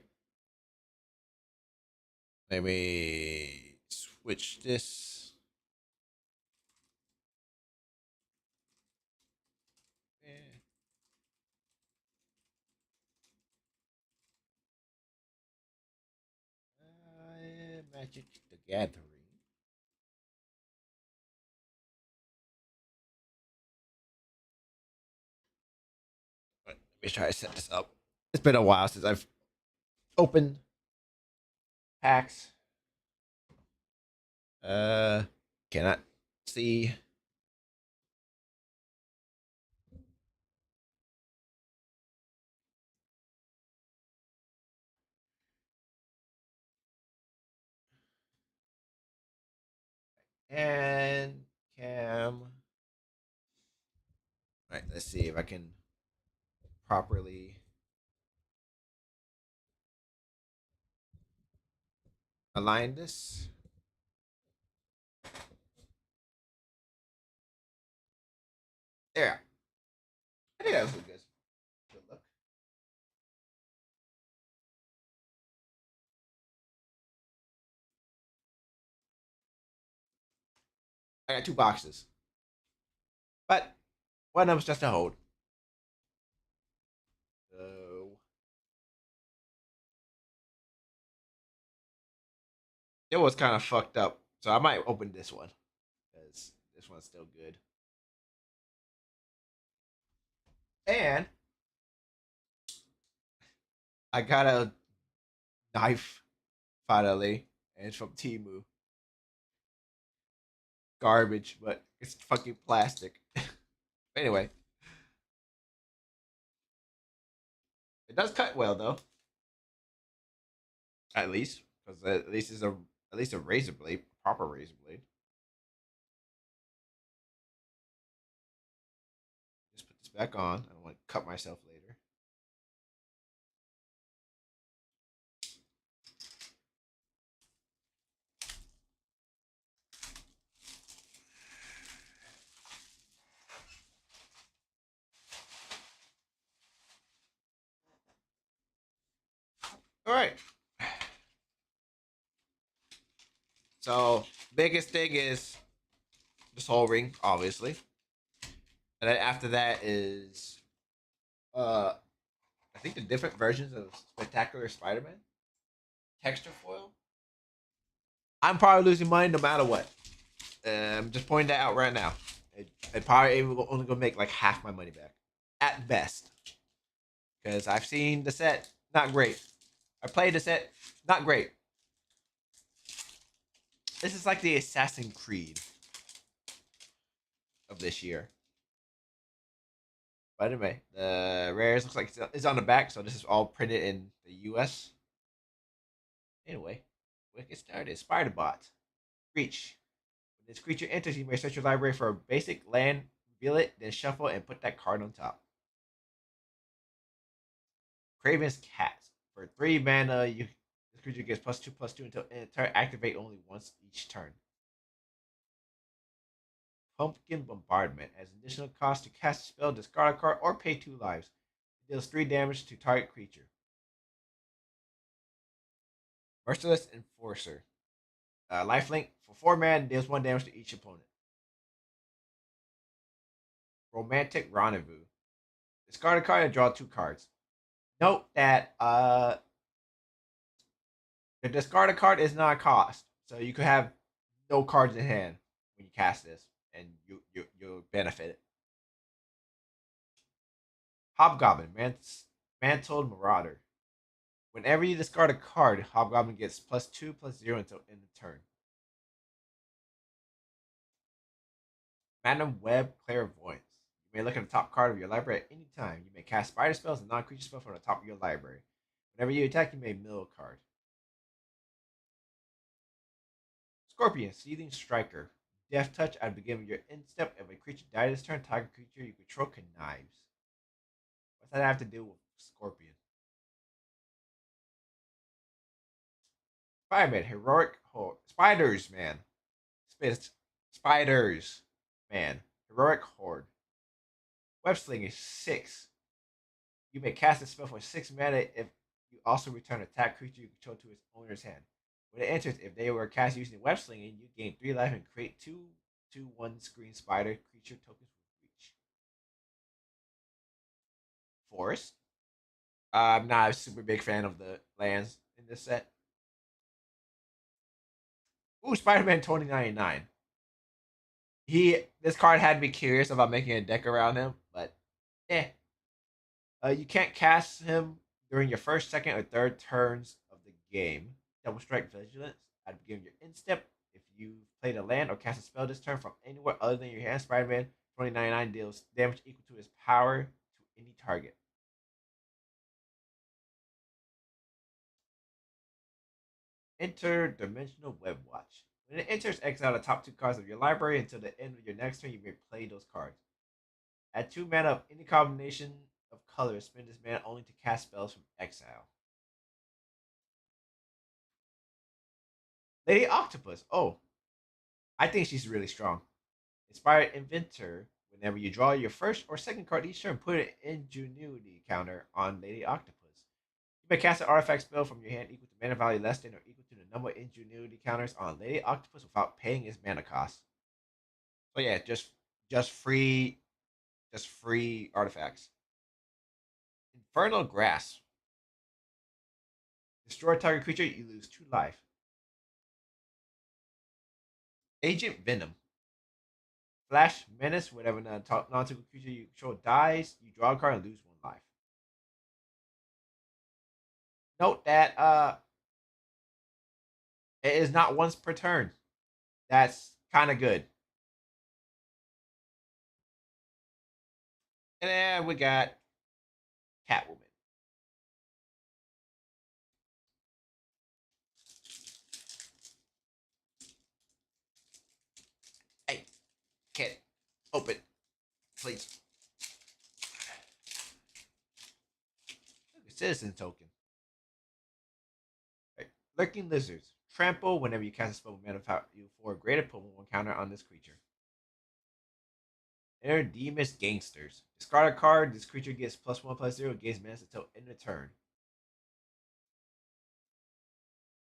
Let me switch this. Eh, Magic the Gathering. Let me try to set this up. It's been a while since I've opened packs. Uh, cannot see. And cam. All right, let's see if I can properly align this. There. I think that was a good look. I got two boxes, but one of them's just a hold. So it was kind of fucked up. So I might open this one because this one's still good. And I got a knife finally, and it's from Timu. Garbage, but it's fucking plastic. Anyway, it does cut well though. At least, because at least it's a razor blade, proper razor blade. Just put this back on. I don't want to cut myself later. All right. So biggest thing is this whole ring, obviously, and then after that is uh I think the different versions of Spectacular Spider-Man texture foil. I'm probably losing money no matter what. I'm just pointing that out right now. It probably only gonna make like half my money back at best because I've seen the set, not great. I played the set, not great. This is like the Assassin's Creed of this year. But anyway, the rares looks like it's on the back, so this is all printed in the U.S. Anyway, let's get started. Spider Bot. Reach. When this creature enters, you may search your library for a basic land, reveal it, then shuffle and put that card on top. Craven's Cat. For 3 mana, this creature gets +2/+2 until end of turn. Activate only once each turn. Pumpkin Bombardment. As an additional cost to cast a spell, discard a card, or pay 2 lives. It deals 3 damage to target creature. Merciless Enforcer. Lifelink. For 4 mana, deals 1 damage to each opponent. Romantic Rendezvous. Discard a card and draw 2 cards. Note that the discard a card is not a cost, so you could have no cards in hand when you cast this, and you'll benefit it. Hobgoblin, Mantled Marauder. Whenever you discard a card, Hobgoblin gets +2/+0 until end of turn. Madam Web Clairvoyance. You may look at the top card of your library at any time. You may cast spider spells and non-creature spells from the top of your library. Whenever you attack, you may mill a card. Scorpion, Seething Striker. Death Touch at the beginning of your end step. If a creature dies this turn, target creature you control connives. What's that have to do with Scorpion? Spider-Man, Heroic Horde. Spiders, man. Spiders, man. Heroic Horde. Web Sling is 6. You may cast a spell for 6 mana if You also return a attack creature you control to its owner's hand. When it enters, if they were cast using web slinging, you gain 3 life and create two 1 screen spider creature tokens with reach. Forest. I'm not a super big fan of the lands in this set. Ooh, Spider-Man 2099. This card had me curious about making a deck around him, but eh. You can't cast him during your first, second, or third turns of the game. Double Strike Vigilance. I'd begin your instep. If you played a land or cast a spell this turn from anywhere other than your hand, Spider-Man 2099 deals damage equal to his power to any target. Interdimensional Web Watch. When it enters, exile the top 2 cards of your library until the end of your next turn. You may play those cards. Add 2 mana of any combination of colors. Spend this mana only to cast spells from exile. Lady Octopus. Oh, I think she's really strong. Inspired Inventor. Whenever you draw your first or second card each turn, put an Ingenuity counter on Lady Octopus. You may cast an artifact spell from your hand equal to mana value less than or equal to the number of Ingenuity counters on Lady Octopus without paying its mana cost. So yeah, just free artifacts. Infernal Grasp. Destroy target creature, you lose 2 life. Agent Venom. Flash Menace, whenever non-typical creature you control dies, you draw a card and lose 1 life. Note that it is not once per turn. That's kind of good. And then we got Catwoman. Hey, kid, open, please. Citizen token. Right. Lurking Lizards. Trample whenever you cast a spell with mana value 4 greater, put 1 counter on this creature. Demus Gangsters. Discard a card. This creature gets +1/+0, gains mana until end of turn.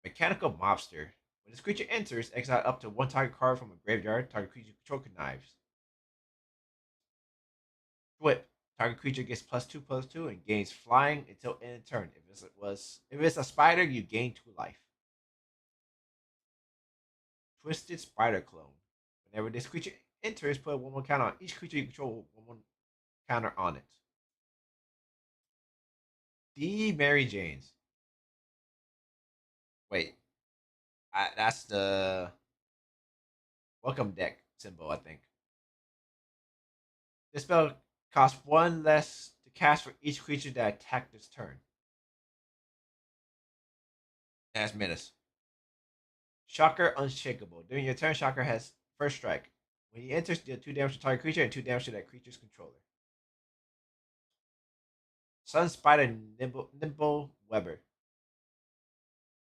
Mechanical Mobster. When this creature enters, exile up to 1 target card from a graveyard. Target creature control connives. Whip. Target creature gets +2/+2 and gains flying until end of turn. If it's a spider, you gain 2 life. Twisted Spider Clone. Whenever this creature enters, put a 1/1 counter on each creature you control. 1/1 counter on it. D. Mary Janes. Wait, that's the welcome deck symbol, I think. This spell costs 1 less to cast for each creature that attacked this turn. As Menace. Shocker Unshakable. During your turn, Shocker has first strike. When he enters, deal 2 damage to target creature and 2 damage to that creature's controller. Sun Spider Nimble Weber.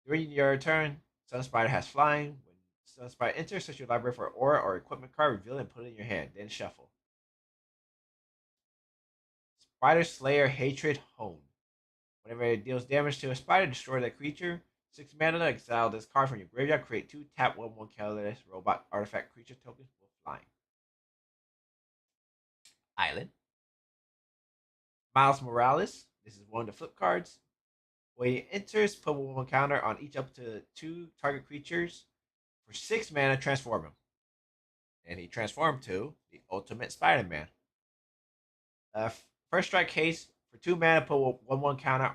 During your turn, Sun Spider has flying. When Sun Spider enters, search your library for an aura or equipment card, reveal it, and put it in your hand. Then shuffle. Spider Slayer Hatred Hone. Whenever it deals damage to a spider, destroy that creature. 6 mana, exile this card from your graveyard. Create 2 tap 1/1 colorless robot artifact creature tokens with flying. Island. Miles Morales. This is one of the flip cards. When he enters, put 1/1 counter on each up to 2 target creatures. For 6 mana, transform him. And he transformed to the Ultimate Spider-Man. First strike haste. For 2 mana, put 1/1 counter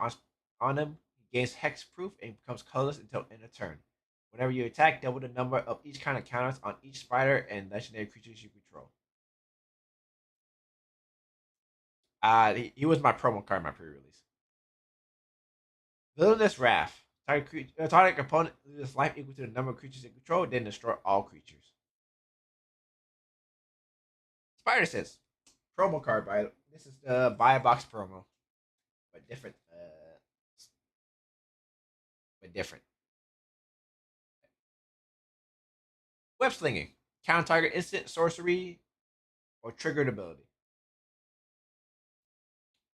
on him. He gains hexproof and becomes colorless until end of turn. Whenever you attack, double the number of each kind of counters on each spider and legendary creatures you control. He was my promo card in my pre-release. Villainous Wrath. Target opponent loses life equal to the number of creatures it control, then destroy all creatures. Spider Sense. Promo card by this is the buy a box promo. But different. Web slinging. Counter target instant sorcery or triggered ability.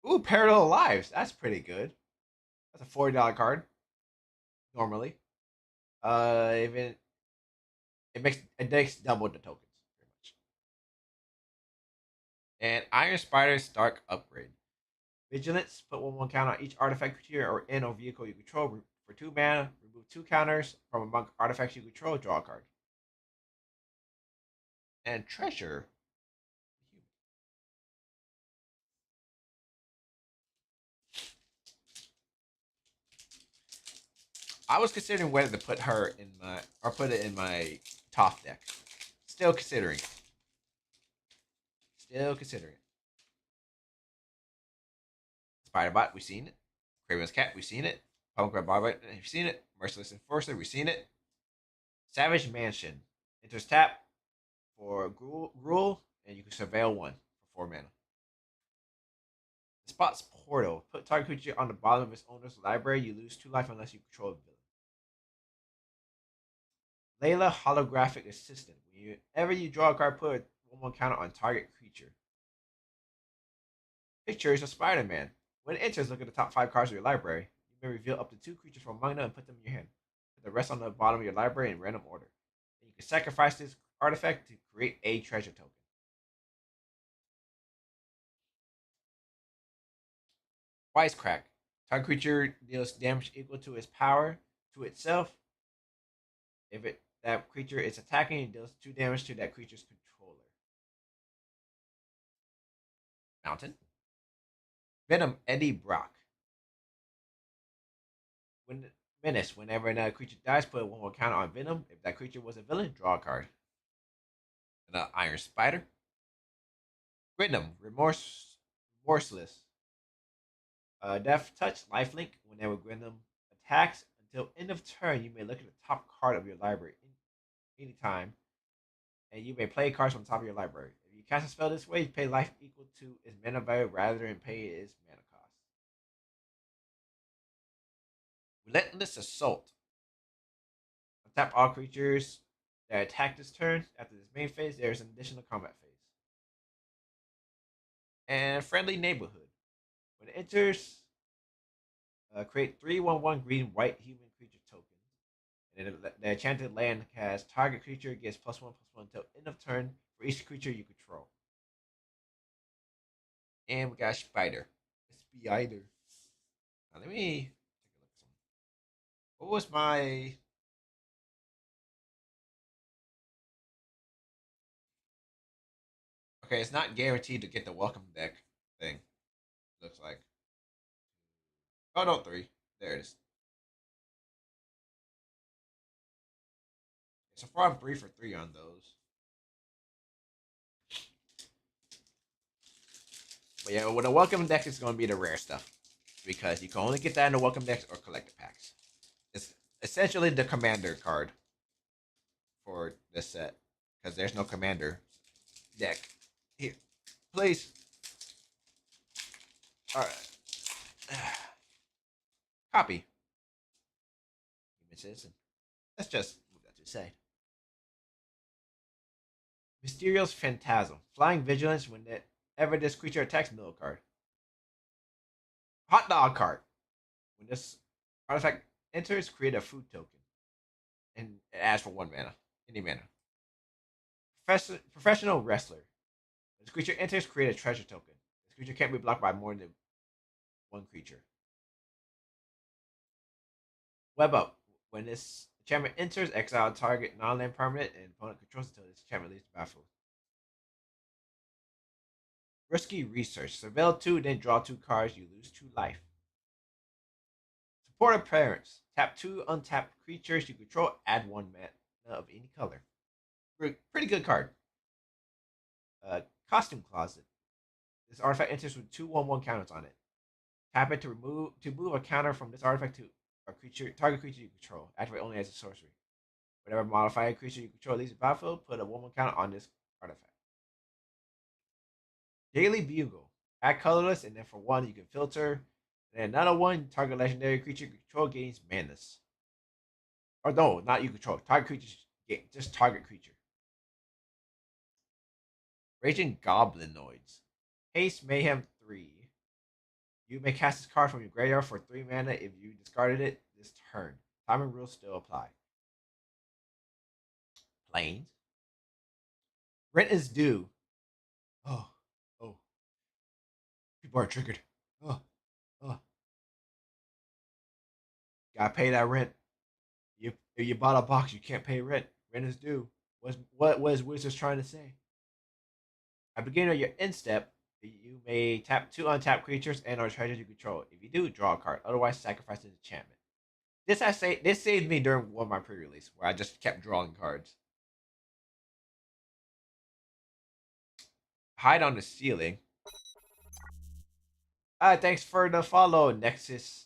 Ooh, Parallel Lives. That's pretty good. That's a $40 card normally. Even it makes double the tokens pretty much. And Iron Spider's Stark upgrade. Vigilance, put 1/1 counter on each artifact creature or in or vehicle you control for 2 mana. Remove 2 counters from among artifacts you control. Draw a card. And Treasure. I was considering whether to put her in my or put it in my top deck. Still considering. Still considering. Spiderbot, we've seen it. Craven's Cat, we've seen it. Pomegranate Barbite, we've seen it. Merciless Enforcer, we've seen it. Savage Mansion. Enters tap for Gruul, and you can surveil 1 for 4 mana. Spot's Portal. Put target creature on the bottom of its owner's library. You lose 2 life unless you control a villain. Layla Holographic Assistant. Whenever you draw a card, put a 1/1 counter on target creature. Pictures of Spider-Man. When it enters, look at the top 5 cards of your library. You may reveal up to 2 creatures from among them and put them in your hand. Put the rest on the bottom of your library in random order. And you can sacrifice this artifact to create a treasure token. Wisecrack. Target creature deals damage equal to its power to itself. If that creature is attacking, it deals 2 damage to that creature's controller. Mountain. Venom Eddie Brock. When Menace. Whenever another creature dies, put a 1/1 counter on Venom. If that creature was a villain, draw a card. And Iron Spider. Rhythm. Remorseless. Death Touch, Lifelink. Whenever Gwyndam attacks, until end of turn, you may look at the top card of your library anytime, and you may play cards from the top of your library. If you cast a spell this way, you pay life equal to its mana value rather than pay its mana cost. Relentless Assault. Untap all creatures that attack this turn. After this main phase, there is an additional combat phase. And Friendly Neighborhood. When it enters, create 3/1/1 green white human creature tokens. And the enchanted land has target creature gets +1/+1 until end of turn for each creature you control. And we got Spider. Spider. Now let me take a look at something. What was my okay? It's not guaranteed to get the welcome deck thing. Looks like. Oh no, 3. There it is. So far, I'm 3 for 3 on those. But yeah, with a welcome deck, it's going to be the rare stuff because you can only get that in the welcome decks or collector packs. It's essentially the commander card for this set because there's no commander deck here. Please. All right. Copy. Human citizen. Let's just move that to the side. Mysterio's Phantasm. Flying Vigilance whenever this creature attacks, middle card. Hot dog card. When this artifact enters, create a food token. And it asks for 1 mana. Any mana. Professional Wrestler. When this creature enters, create a treasure token. This creature can't be blocked by more than 1 creature. Web Up. When this enchantment enters, exile target non-land permanent and opponent controls until this enchantment leaves the battlefield. Risky Research. Surveil 2, then draw 2 cards. You lose 2 life. Supportive Parents. Tap 2 untapped creatures you control. Add 1 mana of any color. Pretty good card. Costume Closet. This artifact enters with 2/1/1 counters on it. Tap it to move a counter from this artifact to a target creature you control. Activate only as a sorcery. Whenever modified creature you control leaves the battlefield, put a 1/1 counter on this artifact. Daily Bugle. Add colorless, and then for 1 you can filter. And then another 1, target legendary creature you control gains madness. Or no, not you control. Target creature, just target creature. Raging Goblinoids. Haste Mayhem 3. You may cast this card from your graveyard for 3 mana if you discarded it this turn. Timing rules still apply. Planes. Rent is due. Oh, oh. People are triggered. Oh, oh. Gotta pay that rent. If you bought a box, you can't pay rent. Rent is due. What was Wizards trying to say? At the beginning of your end step, you may tap 2 untapped creatures and or treasures you control. If you do, draw a card. Otherwise, sacrifice an enchantment. This saved me during one of my pre-release where I just kept drawing cards. Hide on the ceiling. Thanks for the follow, Nexus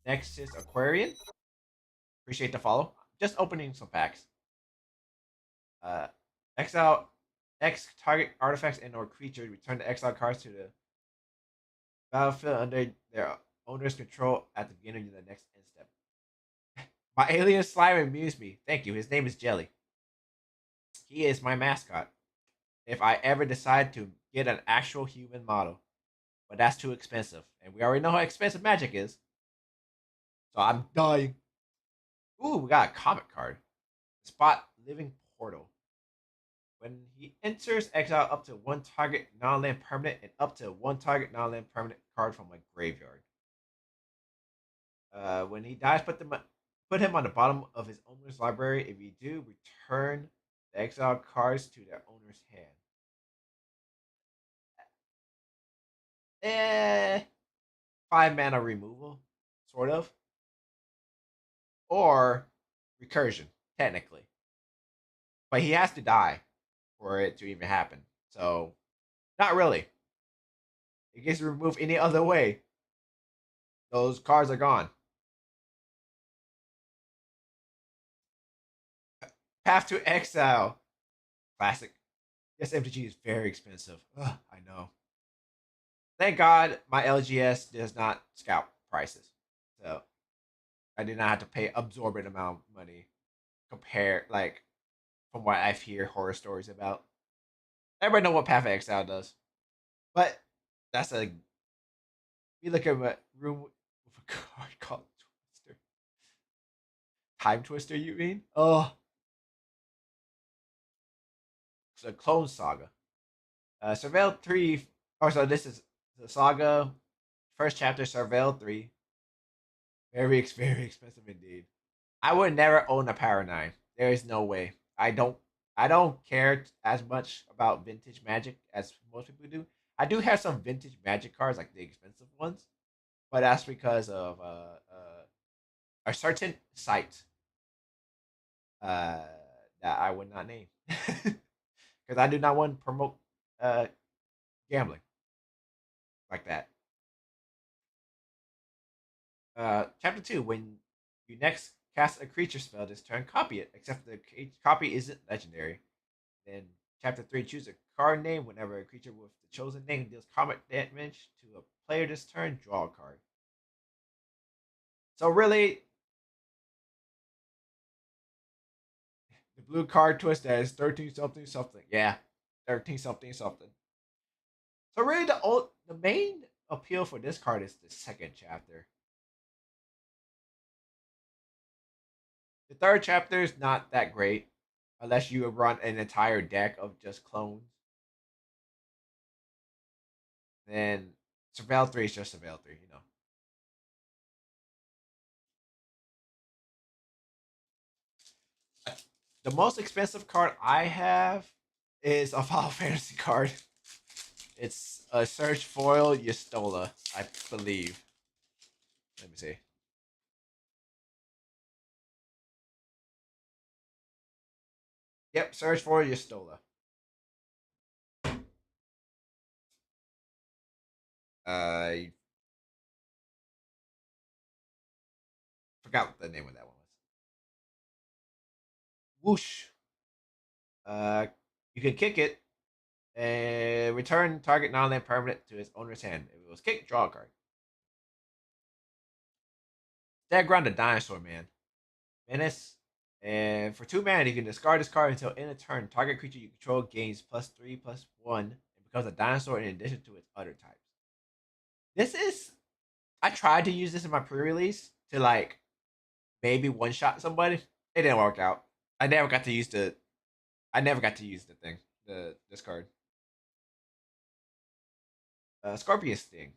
Aquarian. Appreciate the follow. Just opening some packs. Uh, exile X target artifacts and or creatures. Return the exile cards to the battlefield under their owner's control at the beginning of the next end step. My alien slime amused me. Thank you. His name is Jelly. He is my mascot. If I ever decide to get an actual human model, but that's too expensive, and we already know how expensive Magic is, so I'm dying. Ooh, we got a comic card. Spot Living Portal. When he enters, exile up to 1 target non-land permanent and up to 1 target non-land permanent card from my graveyard. When he dies, put him on the bottom of his owner's library. If you do, return the exiled cards to their owner's hand. Eh, 5 mana removal, sort of, or recursion, technically. But he has to die for it to even happen. So, not really. It gets removed any other way. Those cards are gone. Path to Exile. Classic. Yes, MTG is very expensive. Ugh, I know. Thank God my LGS does not scalp prices. So I did not have to pay absorbent amount of money compared like from what I've heard horror stories about. Everybody know what Path of Exile does. But that's a we look at a room with a card called Twister. Time Twister, you mean? Oh, it's a Clone Saga. Surveil 3. Oh, so this is the Saga. First chapter, Surveil 3. Very expensive indeed. I would never own a Power 9. There is no way. I don't care as much about vintage Magic as most people do. I do have some vintage Magic cards, like the expensive ones, but that's because of a certain site uh, that I would not name because I do not want to promote uh, gambling like that. Chapter 2. When you next cast a creature spell this turn, copy it, except the copy isn't legendary. Then chapter 3. Choose a card name. Whenever a creature with the chosen name deals combat damage to a player this turn, draw a card. So really, the blue card twist that is 13 something something. Yeah, 13 something something. So really, the main appeal for this card is the second chapter. The third chapter is not that great unless you run an entire deck of just clones. Then Surveil 3 is just Surveil 3, you know. The most expensive card I have is a Final Fantasy card. It's a Search Foil Yestola, I believe. Let me see. Yep, Search Foil Yestola. I forgot what the name of that one was. Whoosh. Uh, you can kick it and return target non-land permanent to its owner's hand. If it was kicked, draw a card. Ground the Dinosaur Man. Menace. And for 2 mana, you can discard this card until end of turn. Target creature you control gains +3/+1 and becomes a dinosaur in addition to its other types. This is I tried to use this in my pre-release to like maybe one shot somebody. It didn't work out. I never got to use the I never got to use the thing, this card. Scorpius Sting.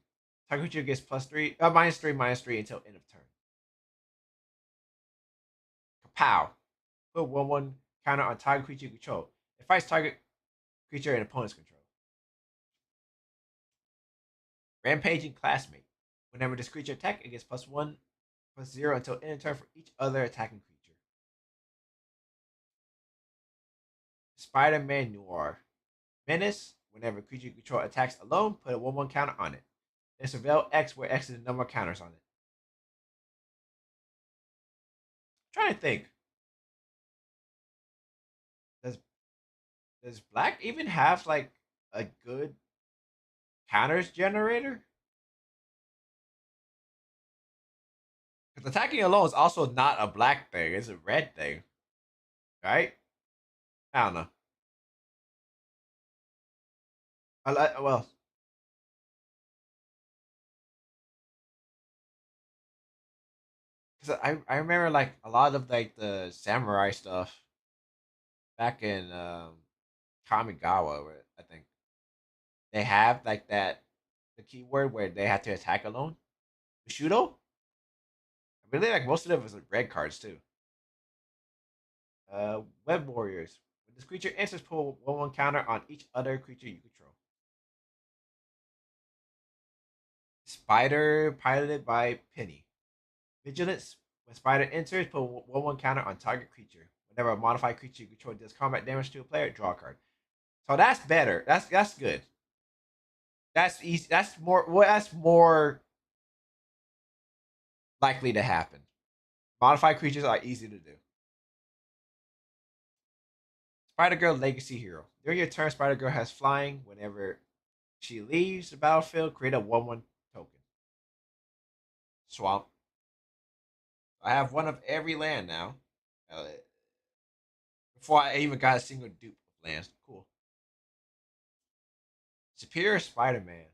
Target creature gets -3/-3 until end of turn. Kapow. Put 1/1 counter on target creature you control. It fights target creature in opponent's control. Rampaging Classmate. Whenever this creature attack, it gets +1/+0 until end of turn for each other attacking creature. Spider-Man Noir. Menace. Whenever creature you control attacks alone, put a 1/1 counter on it. Then surveil X, where X is the number of counters on it. I'm trying to think. Does does Black even have like a good counters generator? Because attacking alone is also not a black thing; it's a red thing, right? I don't know. I like well, because I remember like a lot of like the samurai stuff back in Kamigawa, where I think they have like that the keyword where they have to attack alone. Bushido. I really like most of them was like red cards too. Web Warriors. When this creature enters, pull 1/1 counter on each other creature you control. Spider, piloted by Penny. Vigilance. When Spider enters, put 1/1 counter on target creature. Whenever a modified creature you control does combat damage to a player, draw a card. So that's better. That's good. That's easy. That's more. Well, that's more likely to happen. Modified creatures are easy to do. Spider Girl Legacy Hero. During your turn, Spider Girl has flying. Whenever she leaves the battlefield, create a 1/1 token. Swamp. I have one of every land now. Before I even got a single dupe of lands. Cool. Superior Spider Man.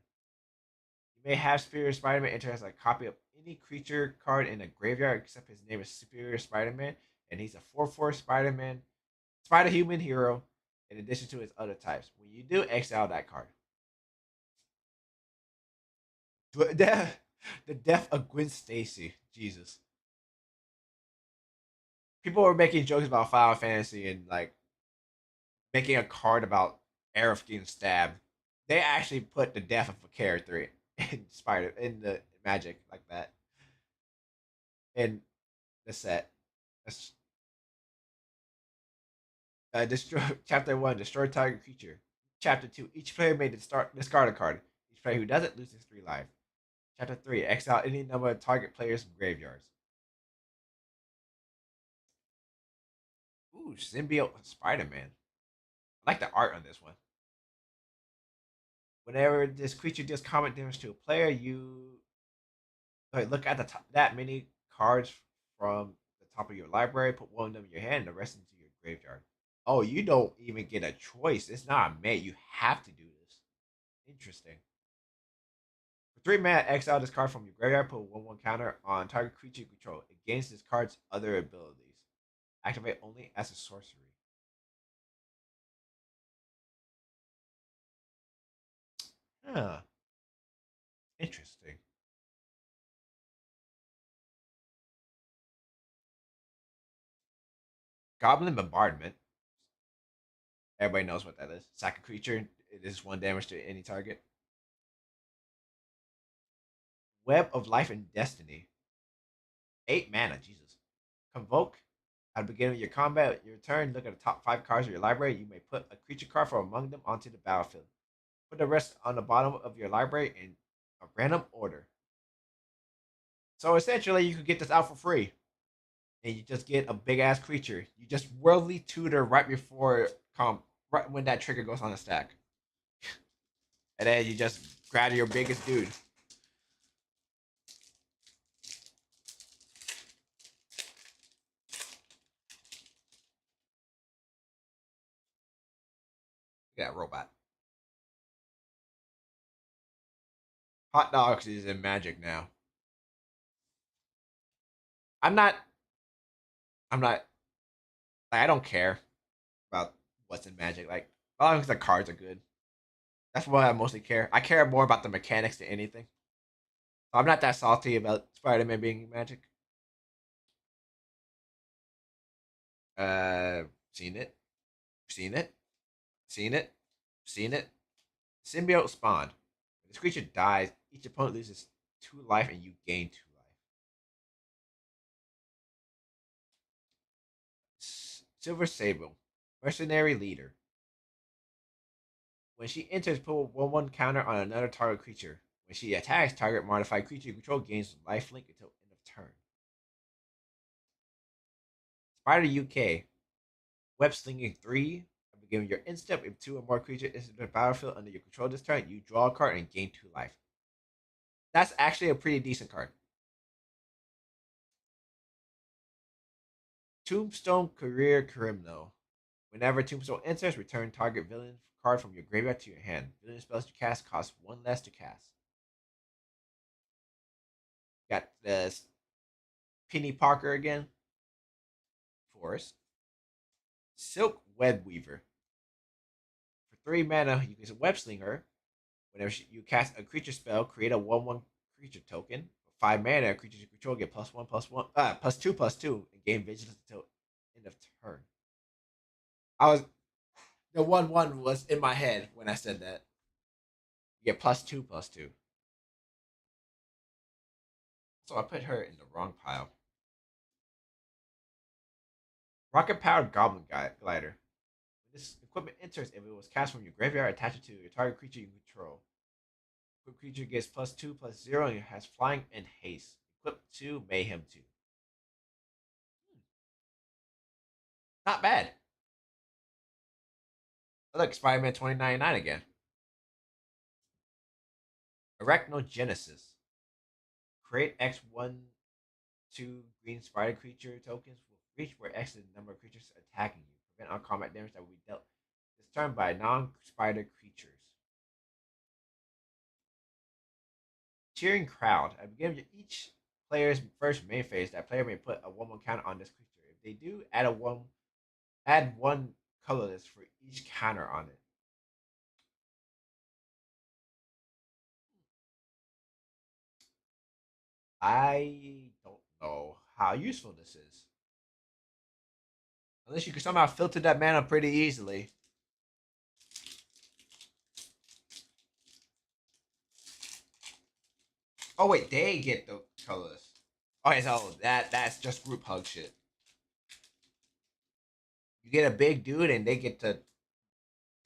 You may have Superior Spider Man enter as a copy of any creature card in a graveyard except his name is Superior Spider Man, and he's a 4/4 Spider Man, Spider Human hero, in addition to his other types. When you do, exile that card. The death of Gwen Stacy. Jesus. People were making jokes about Final Fantasy and like making a card about Aerith getting stabbed. They actually put the death of a character in Spider in the Magic like that in the set. That's, destroy chapter 1. Destroy target creature. Chapter 2. Each player may discard a card. Each player who doesn't loses 3 life. Chapter 3. Exile any number of target players from graveyards. Ooh, symbiote Spider Man. I like the art on this one. Whenever this creature does combat damage to a player, you look at the top, that many cards from the top of your library, put one of them in your hand, and the rest into your graveyard. Oh, you don't even get a choice. It's not a mate. You have to do this. Interesting. For 3 mana, exile this card from your graveyard, put 1/1 counter on target creature you control against this card's other abilities. Activate only as a sorcery. Huh. Interesting. Goblin Bombardment. Everybody knows what that is. Sack a creature. It is 1 damage to any target. Web of Life and Destiny. 8 mana. Jesus. Convoke. At the beginning of your combat, your turn, look at the top 5 cards of your library. You may put a creature card from among them onto the battlefield. Put the rest on the bottom of your library in a random order. So essentially, you could get this out for free, and you just get a big ass creature. You just worldly tutor right before right when that trigger goes on the stack, and then you just grab your biggest dude. Yeah, robot. Hot dogs is in Magic now. I'm not. I'm not. Like, I don't care about what's in Magic. Like, as long as the cards are good. That's what I mostly care. I care more about the mechanics than anything. So I'm not that salty about Spider-Man being in Magic. Uh, seen it, seen it, seen it, seen it. Symbiote spawned. When this creature dies, each opponent loses 2 life and you gain 2 life. Silver Sable, mercenary leader. When she enters, put a 1/1 counter on another target creature. When she attacks, target modified creature you control gains lifelink until end of turn. Spider UK, web slinging 3. At the beginning of your end step, if 2 or more creatures enter the battlefield under your control this turn, you draw a card and gain 2 life. That's actually a pretty decent card. Tombstone Career Criminal. Whenever Tombstone enters, return target villain card from your graveyard to your hand. Villain spells you cast cost 1 less to cast. Got this Penny Parker again. Forest. Silk Web Weaver. For 3 mana, you can web sling her. Whenever you cast a creature spell, create a 1/1 creature token. For 5 mana, creatures you control get +1/+1, +2/+2, and gain vigilance until end of turn. I was the 1/1 was in my head when I said that. You get +2/+2. So I put her in the wrong pile. Rocket powered Goblin Glider. When this equipment enters, if it was cast from your graveyard, attach it to your target creature you control. Equipped creature gets +2/+0 and has flying and haste. Equipped to Mayhem 2. Not bad. Oh, look, Spider-Man 2099 again. Arachnogenesis. Create X1/2 green spider creature tokens with reach where X is the number of creatures attacking you. Prevent all combat damage that will be dealt this turn by non-spider creatures. Cheering crowd. At the beginning of each player's first main phase, that player may put a 1/1 counter on this creature. If they do, add one colorless for each counter on it. I don't know how useful this is. Unless you can somehow filter that mana pretty easily. Oh wait, they get the colorless. Okay, so that's just group hug shit. You get a big dude and they get to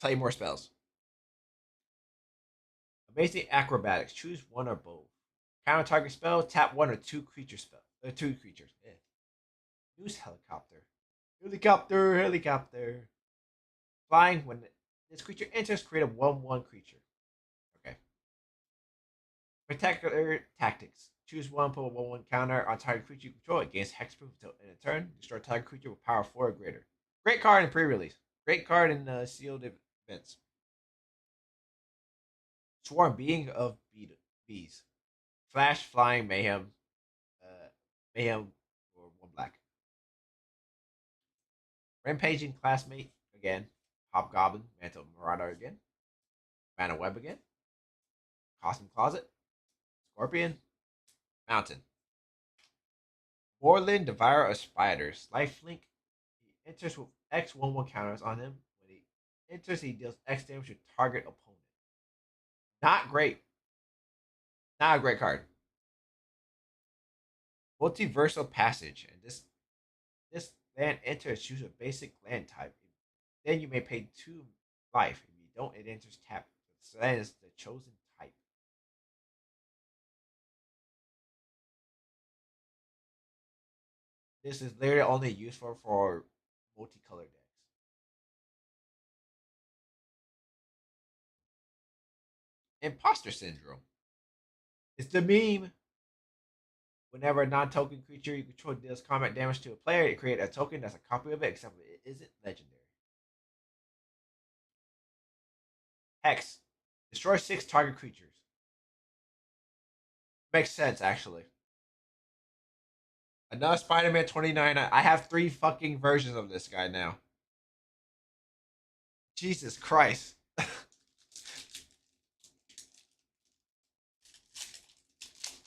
play more spells. Amazing acrobatics. Choose one or both. Counter target spell. Tap one or two creature spell. Two creatures. Yeah. Use helicopter. Helicopter. Helicopter. Flying. When this creature enters, create a 1/1 creature. Okay. Spectacular tactics. Choose one. Put a 1/1 counter on target creature you control against hexproof until end of turn. Destroy target creature with power 4 or greater. Great card in pre-release. Great card in sealed events. Swarm being of bees. Flash, flying, mayhem, mayhem, or 1 black. Rampaging classmate again. Hobgoblin, Mantle Marauder again. Mana Web again. Costume Closet. Scorpion. Mountain. Warlin, Devourer of Spiders. Lifelink. He enters with X 1/1 counters on him. When he enters, he deals X damage to target opponent. Not great. Not a great card. Multiversal Passage. And this land enters, choose a basic land type. Then you may pay 2 life. If you don't, it enters tap. So that is the chosen type. This is literally only useful for multicolored decks. Imposter Syndrome. It's the meme. Whenever a non-token creature you control deals combat damage to a player, you create a token that's a copy of it, except it isn't legendary. Hex. Destroy 6 target creatures. Makes sense, actually. Another Spider-Man 29. I have 3 fucking versions of this guy now. Jesus Christ.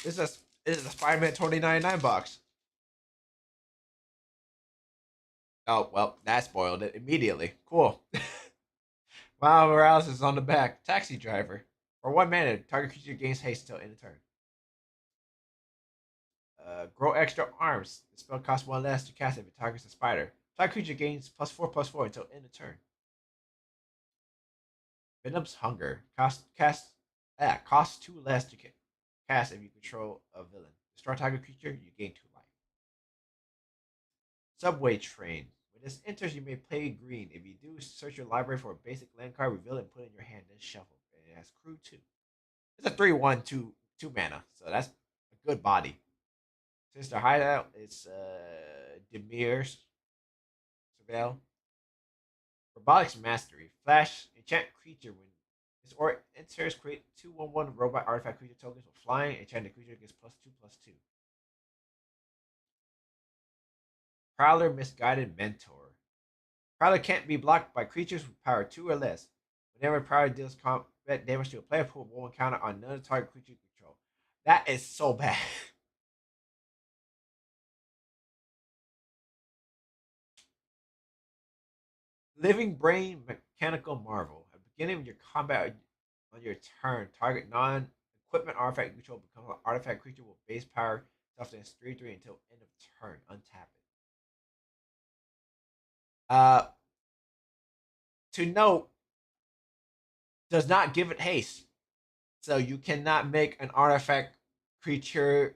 This is a, this is a Spider-Man 2099 box. Oh, well, that spoiled it immediately. Cool. Miles Morales is on the back. Taxi driver. For 1 mana, target creature gains haste until end of turn. Grow extra arms. The spell costs 1 less to cast if it targets a spider. Target creature gains +4/+4 until end of turn. Venom's Hunger. Costs 2 less to cast if you control a villain. Destroy target creature, you gain 2 life. Subway Train. When this enters, you may play green. If you do, search your library for a basic land card, reveal it, and put it in your hand, then shuffle. And it has crew 2. It's a 3/1 2 mana, so that's a good body. Since the hideout, it's Demir's Surveil. Robotics Mastery. Flash, enchant creature. When this or enters, create 2/1/1 robot artifact creature tokens with flying. Enchant the creature gets +2/+2. Prowler Misguided Mentor. Prowler can't be blocked by creatures with power 2 or less. Whenever Prowler deals combat damage to a player, put 1 counter on another target creature you control. That is so bad. Living Brain Mechanical Marvel. At the beginning of your combat on your turn, target non equipment artifact you control becomes an artifact creature with base power toughness 3/3 until end of turn. Untap it. Uh, to note, does not give it haste. So you cannot make an artifact creature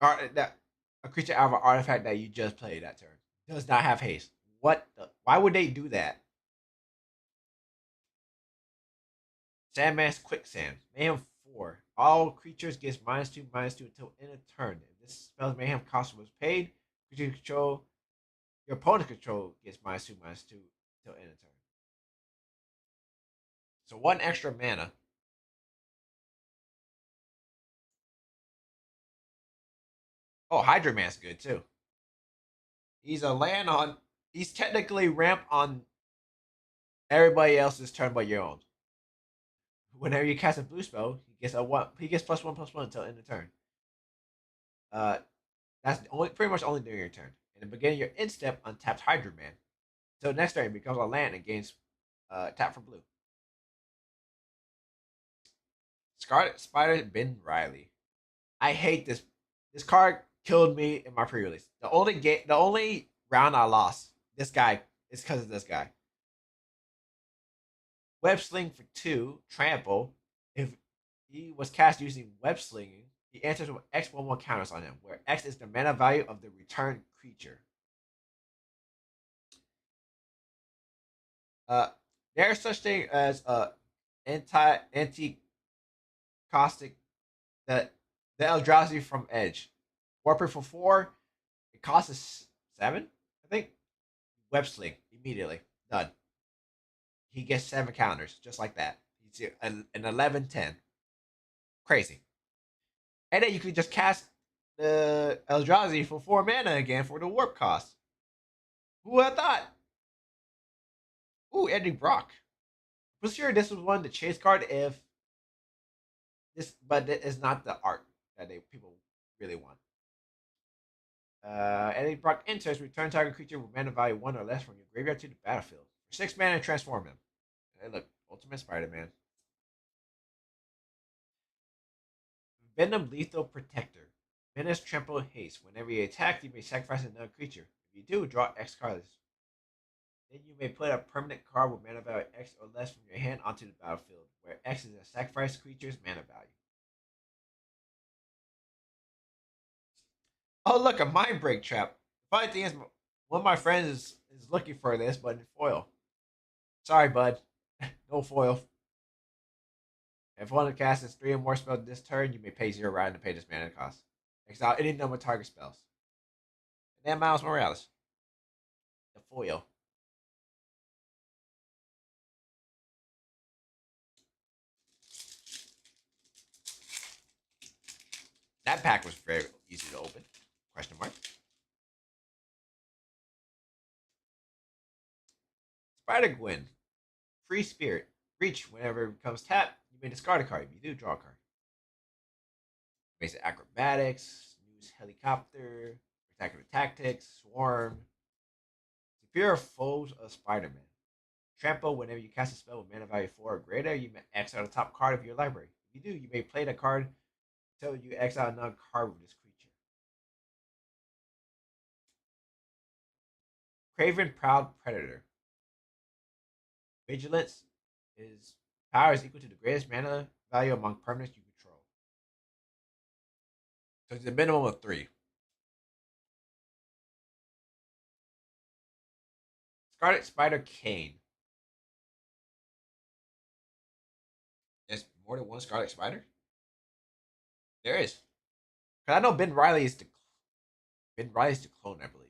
or that a creature out of an artifact that you just played that turn. Does not have haste. What the, why would they do that? Sandmass Quicksand. Mayhem 4. All creatures gets -2/-2 until end of turn. If this spell's mayhem cost was paid, creature control your opponent control gets -2/-2 until end of turn. So 1 extra mana. Oh, Hydra Man's good too. He's a land on. He's technically ramp on everybody else's turn but your own. Whenever you cast a blue spell, he gets a one. He gets +1/+1 until end of turn. Uh, that's only pretty much only during your turn. In the beginning of your end step, untapped Hydra Man. Until next turn, it becomes a land and gains tap for blue. Scarlet Spider Ben Riley. I hate this. This card killed me in my pre-release. The only round I lost, this guy is because of this guy. Web Sling for 2, Trample. If he was cast using Web Slinging, he answers with X/1/1 counters on him, where X is the mana value of the returned creature. Uh, there's such thing as anti caustic the Eldrazi from Edge. Warper for 4, it costs us 7, I think. Web Sling immediately done. He gets 7 counters just like that. He's an 11/10. Crazy. And then you could just cast the Eldrazi for 4 mana again for the warp cost. Who would have thought? Ooh, Eddie Brock. For sure, this was one the chase card if this, but it's not the art that people really want. Eddie Brock enters, return target creature with mana value 1 or less from your graveyard to the battlefield. For 6 mana, transform him. Hey, look, Ultimate Spider-Man. Venom Lethal Protector. Menace Trample Haste. Whenever you attack, you may sacrifice another creature. If you do, draw X cards. Then you may put a permanent card with mana value X or less from your hand onto the battlefield, where X is a sacrifice creature's mana value. Oh, look, a Mind Break Trap. The funny thing is, one of my friends is looking for this, but in foil. Sorry, bud. No foil. If one of the cast is 3 or more spells this turn, you may pay 0 rather than pay this mana cost. Exile any number of target spells. And then Miles Morales. The foil. That pack was very easy to open. Question mark. Spider Gwen. Free Spirit. Reach whenever it becomes tapped. You may discard a card. If you do, draw a card. Basic Acrobatics. Use Helicopter. Spectacular Tactics. Swarm. Superior Foes of Spider Man. Trample whenever you cast a spell with mana value 4 or greater. You may exile the top card of your library. If you do, you may play the card until you exile another card with this creature. Craven Proud Predator. Vigilance is power is equal to the greatest mana value among permanents you control. So it's a minimum of 3. Scarlet Spider Kane. There's more than one Scarlet Spider? There is. Because I know Ben Riley's the clone, I believe.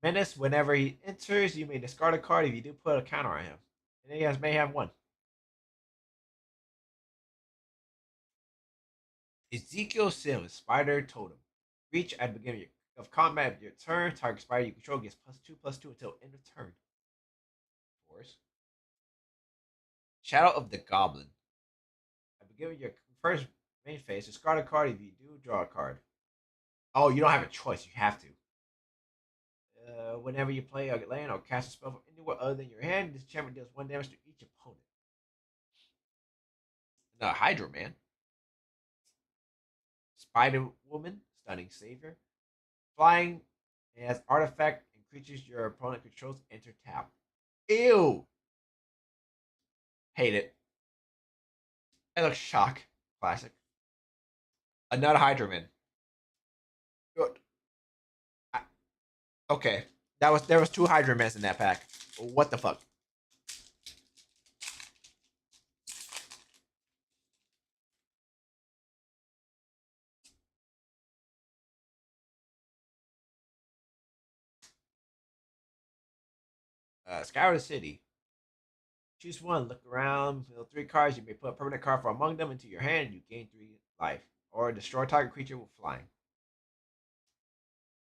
Menace, whenever he enters, you may discard a card if you do put a counter on him. And then he has Mayhem 1. Ezekiel Sims, Spider Totem. Reach at the beginning of combat of your turn. Target spider you control gets +2/+2 until end of turn. Of course. Shadow of the Goblin. At the beginning of your first main phase, discard a card. If you do, draw a card. Oh, you don't have a choice. You have to. Whenever you play a land or cast a spell from anywhere other than your hand, this enchantment deals 1 damage to each opponent. The Hydro Man. Spider Woman, Stunning Savior. Flying as artifact and creatures your opponent controls enter tap. Ew! Hate it. It looks shock. Classic. Another Hydroman. Good. Okay. There was 2 Hydramans in that pack. What the fuck? Scour the City. Choose one, look around, fill 3 cards. You may put a permanent card from among them into your hand. You gain 3 life. Or destroy target creature with flying.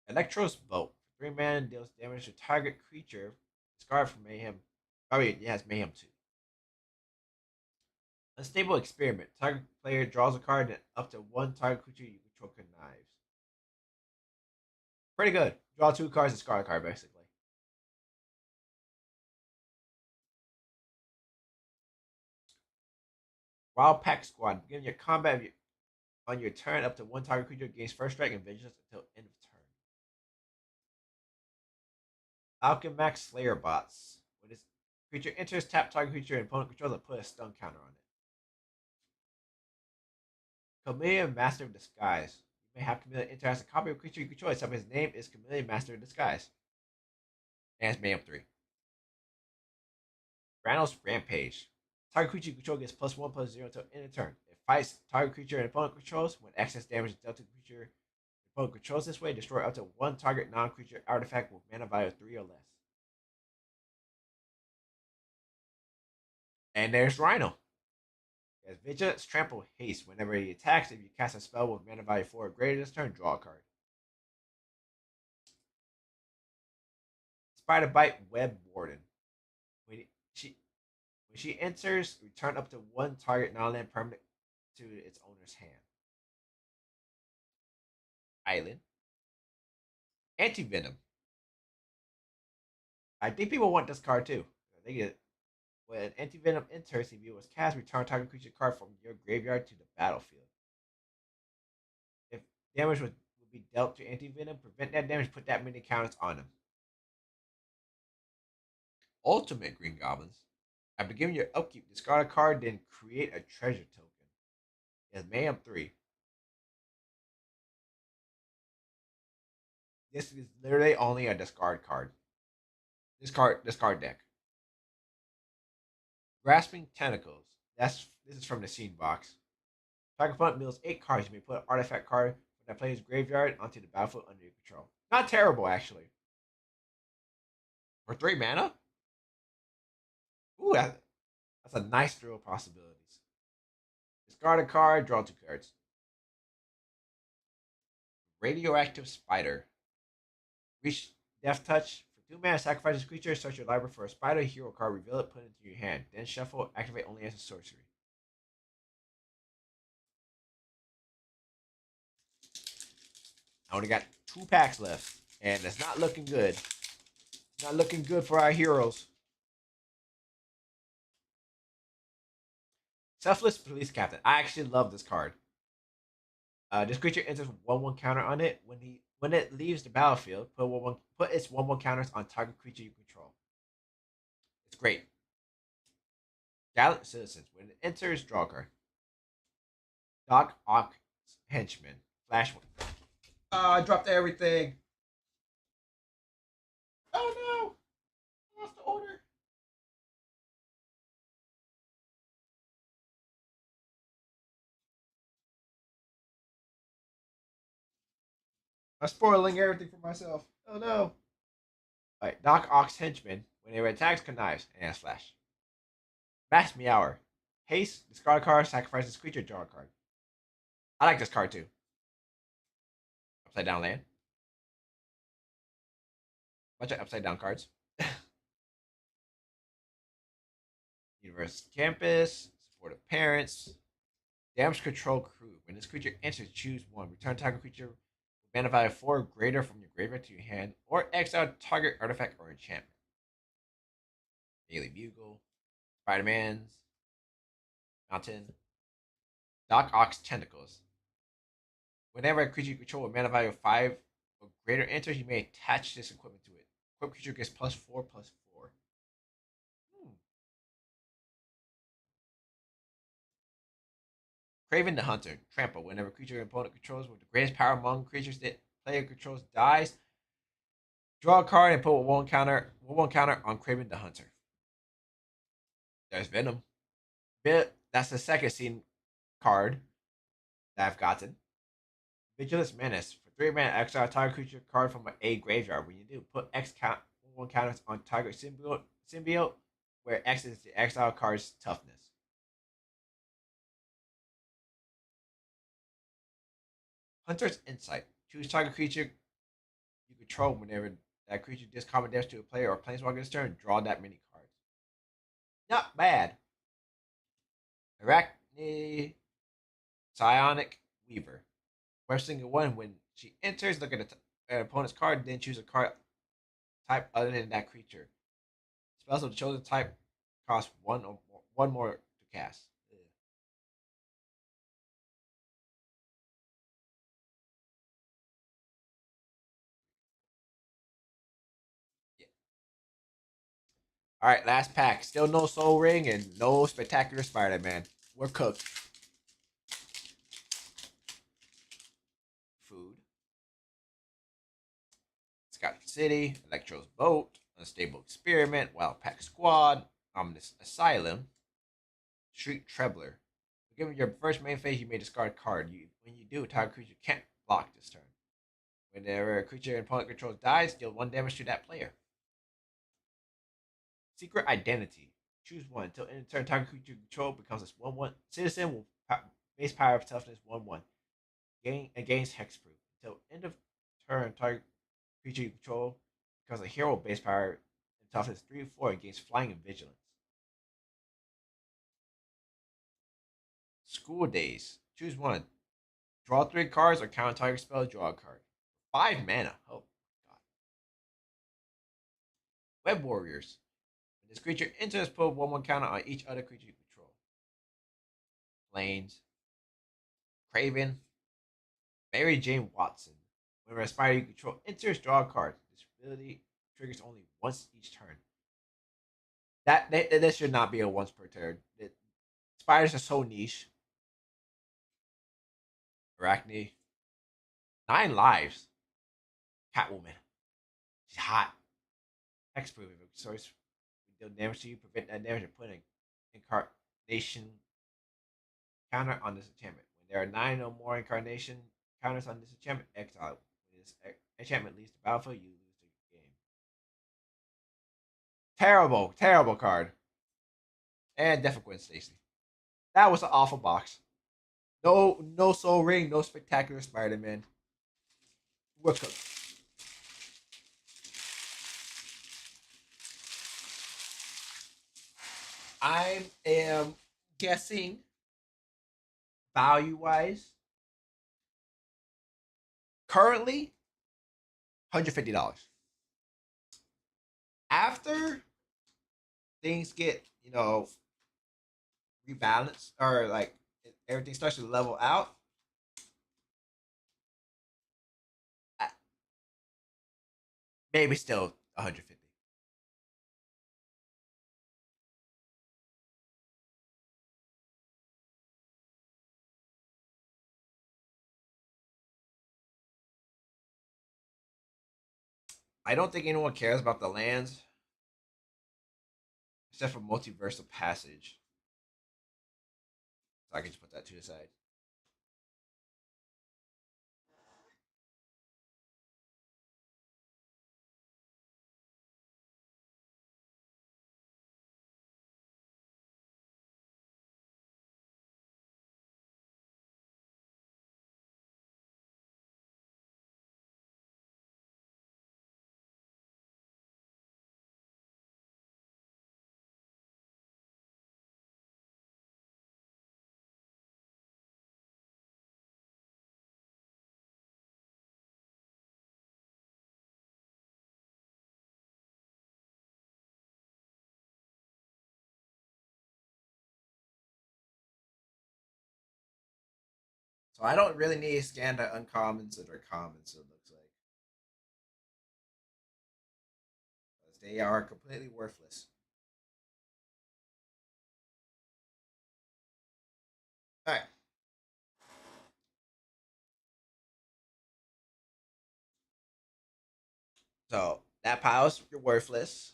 Electro's Bolt. 3 mana deals damage to target creature. Discard from Mayhem. Oh, wait, it has Mayhem 2. Unstable Experiment. Target player draws a card and up to 1 target creature you control connives. Pretty good. Draw 2 cards and discard a card, basically. Wild Pack Squad. Begin your combat on your turn. Up to 1 target creature gains first strike and vigilance until end of turn. Alchemax Slayer Bots. When this creature enters, tap target creature and opponent controls and put a stun counter on it. Chameleon Master of Disguise. You may have Chameleon enter as a copy of a creature you control, except his name is Chameleon Master of Disguise. And it's Mayhem 3. Granos Rampage. Target creature you control gets +1/+0 until end of turn. It fights target creature and opponent controls. When excess damage is dealt to the creature opponent controls this way, destroy up to 1 target non-creature artifact with mana value of 3 or less. And there's Rhino. He has Vigilance, Trample, Haste. Whenever he attacks, if you cast a spell with mana value 4 or greater this turn, draw a card. Spider Bite Web Warden. When she enters, return up to 1 target non-land permanent to its owner's hand. Island. Anti-Venom. I think people want this card too. I think it when Anti-Venom enters, if it was cast, return target creature card from your graveyard to the battlefield. If damage would be dealt to Anti-Venom, prevent that damage, put that many counters on him. Ultimate Green Goblins. After giving your upkeep, discard a card, then create a treasure token. It has Mayhem 3. This is literally only a discard card. Discard deck. Grasping Tentacles. This is from the Scene box. Target opponent mills 8 cards. You may put an artifact card from that player's graveyard onto the battlefield under your control. Not terrible, actually. For 3 mana? Ooh, that's a nice throw of possibilities. Discard a card, draw 2 cards. Radioactive Spider. Reach Death Touch. For 2 mana, sacrifice this creature, search your library for a spider hero card, reveal it, put it into your hand. Then shuffle, activate only as a sorcery. I only got 2 packs left, and it's not looking good. Not looking good for our heroes. Selfless Police Captain. I actually love this card. This creature enters 1/1 counter on it. When it leaves the battlefield, put its 1/1 counters on target creature you control. It's great. Gallant Citizens. When it enters, draw a card. Doc Ock Henchman. Flash one. I dropped everything. Oh no! I lost the order. I'm spoiling everything for myself. Oh no! Alright, Doc Ock's Henchman. Whenever it attacks, connives, and has flash. Bass Meower. Haste, discard a card, sacrifice this creature, draw a card. I like this card too. Upside down land. Bunch of upside down cards. Universe Campus, Supportive Parents, Damage Control Crew. When this creature enters, choose one. Return target creature with mana value 4 or greater from your graveyard to your hand, or exile target artifact or enchantment. Daily Bugle, Spider Man's, Mountain, Doc Ock's Tentacles. Whenever a creature you control with mana value of 5 or greater enters, you may attach this equipment to it. Equipped creature gets +4/+4. Craven the Hunter. Trample. Whenever a creature your opponent controls with the greatest power among creatures that player controls dies, draw a card and put one counter on Craven the Hunter. There's Venom. That's the second scene card that I've gotten. Vigilance Menace. For 3 mana, exile a target creature card from a graveyard. When you do, put X one counters on target symbiote, where X is the exile card's toughness. Hunter's Insight. Choose target creature you control whenever that creature does combat damage to a player or planeswalker this turn. Draw that many cards. Not bad. Arachne Psionic Weaver. First single one, when she enters, look at an opponent's card, then choose a card type other than that creature. Spells of the chosen type cost one more to cast. Ugh. Yeah. All right, last pack. Still no Soul Ring and no Spectacular Spider-Man. We're cooked. Food. Scott City, Electro's Boat, Unstable Experiment, Wild Pack Squad, Ominous Asylum, Street Trebler. Given your first main phase, you may discard a card. When you do, target creature can't block this turn. Whenever a creature your opponent controls dies, deal 1 damage to that player. Secret Identity. Choose one. Until end of turn, target creature you control becomes a 1/1 citizen with base power of toughness 1/1. Gain against hexproof. Until end of turn, target creature you control becomes a hero base power and toughness 3/4 against flying and vigilance. School Days. Choose one. Draw 3 cards or counter target spell, draw a card. 5 mana. Oh, God. Web Warriors. When this creature enters, put 1/1 counter on each other creature you control. Plains. Craven. Mary Jane Watson. Whenever a spider you control enters, draw a card. This ability triggers only once each turn. That should not be a once per turn. Spiders are so niche. Arachne. 9 lives. Catwoman. She's hot. Hexproof. If a source deal damage to you, prevent that damage and put an incarnation counter on this enchantment. When there are 9 or more incarnation counters on this enchantment, exile. When this enchantment leaves the battlefield, you lose the game. Terrible, terrible card. And Death of Gwen Stacy. That was an awful box. No Soul Ring, no Spectacular Spider-Man. Welcome. I am guessing value wise, currently $150. After things get, rebalanced or like everything starts to level out, maybe still 150. I don't think anyone cares about the lands except for multiversal passage. So I can just put that to the side. So I don't really need scan the uncommons that are common, so it looks like. Because they are completely worthless. Alright. So that pile's worthless.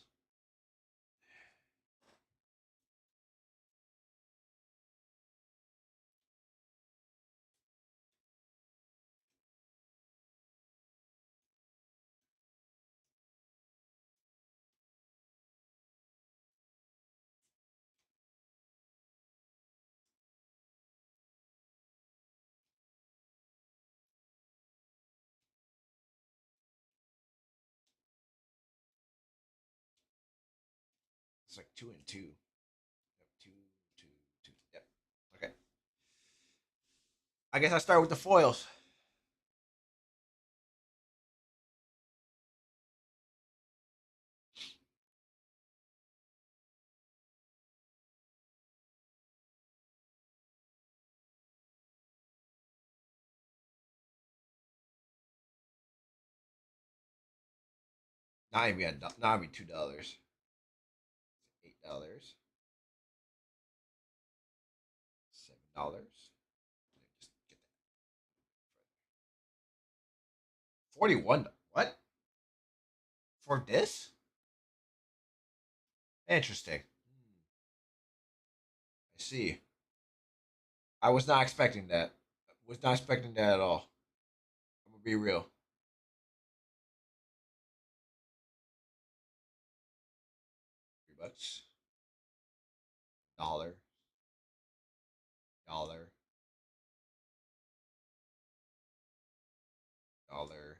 It's like 2 and 2. Yep, two, two, two. Yep. Okay. I guess I start with the foils. Not even $2. $8. $7. Just get that. 41. What? For this? Interesting. I see. I was not expecting that. Was not expecting that at all. I'm gonna be real. $3. Dollar. Dollar. Dollar.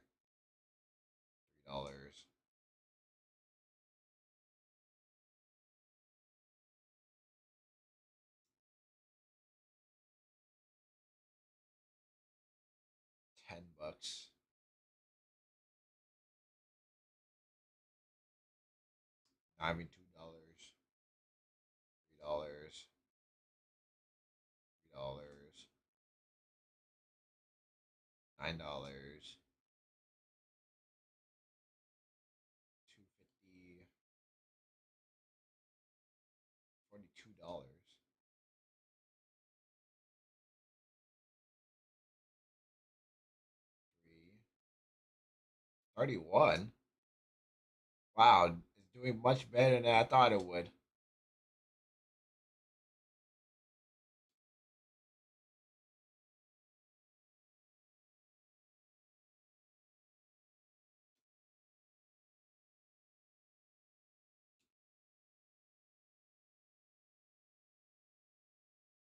$3. $10. I mean $2. $3. $3. $9. 250. $42. 3. 31. Wow, it's doing much better than I thought it would.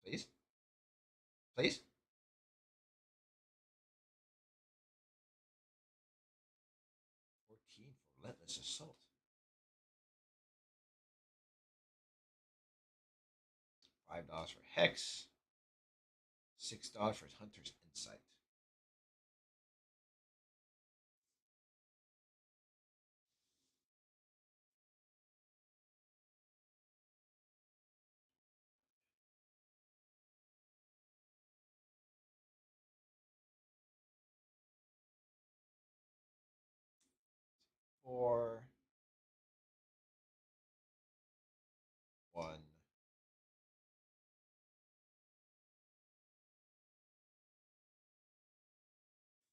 Please? Please? This assault. $5 for Hex. $6 for Hunter's Insight. Four. One.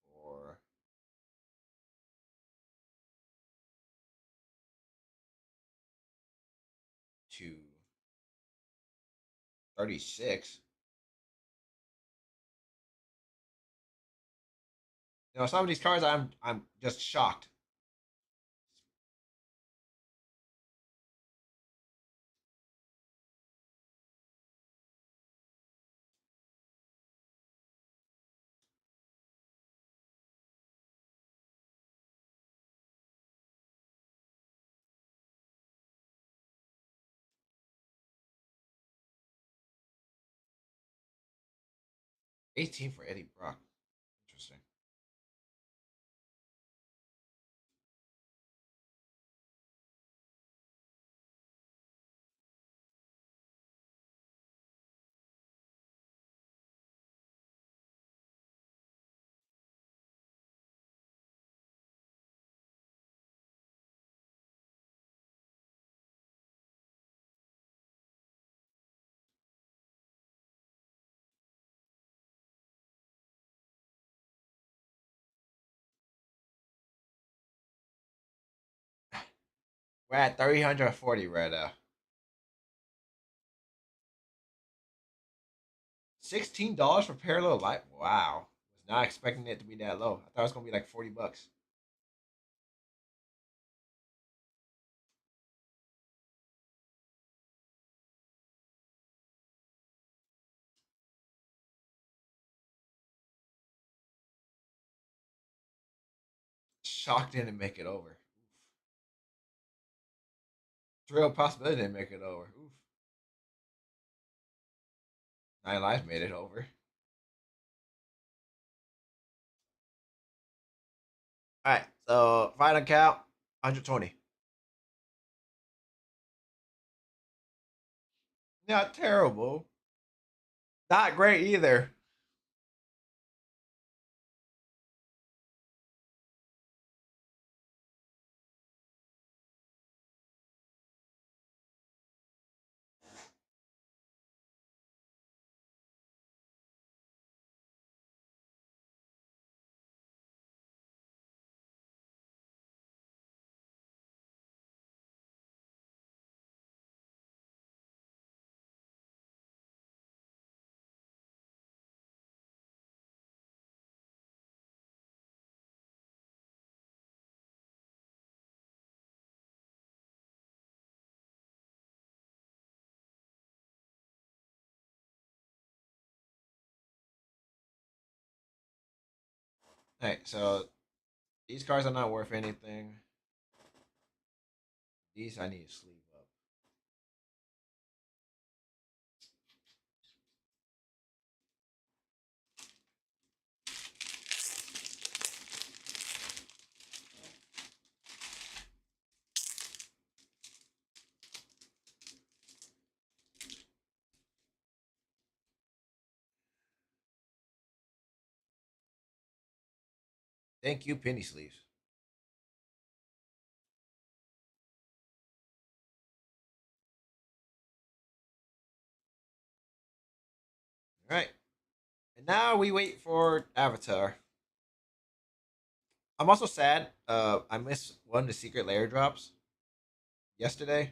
Four. Two. 36. You know, some of these cards I'm just shocked. $18 for Eddie Brock. Interesting. We're at 340 right now. $16 for Parallel Light. Wow. Was not expecting it to be that low. I thought it was gonna be like $40. Shocked didn't make it over. Oof. Real possibility didn't make it over. Oof. Nine Lives made it over. All right, so final count 120. Not terrible. Not great either. All right, so these cards are not worth anything. These I need to sleeve up. Thank you, penny sleeves. All right, and now we wait for Avatar. I'm also sad. I missed one of the secret layer drops yesterday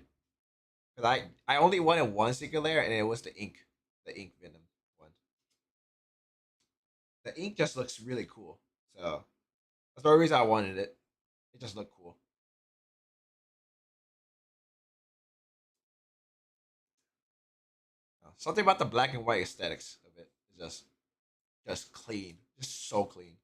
because I only wanted one secret layer, and it was the ink venom one. The ink just looks really cool, so that's the only reason I wanted it. It just looked cool. Something about the black and white aesthetics of it is just clean, just so clean.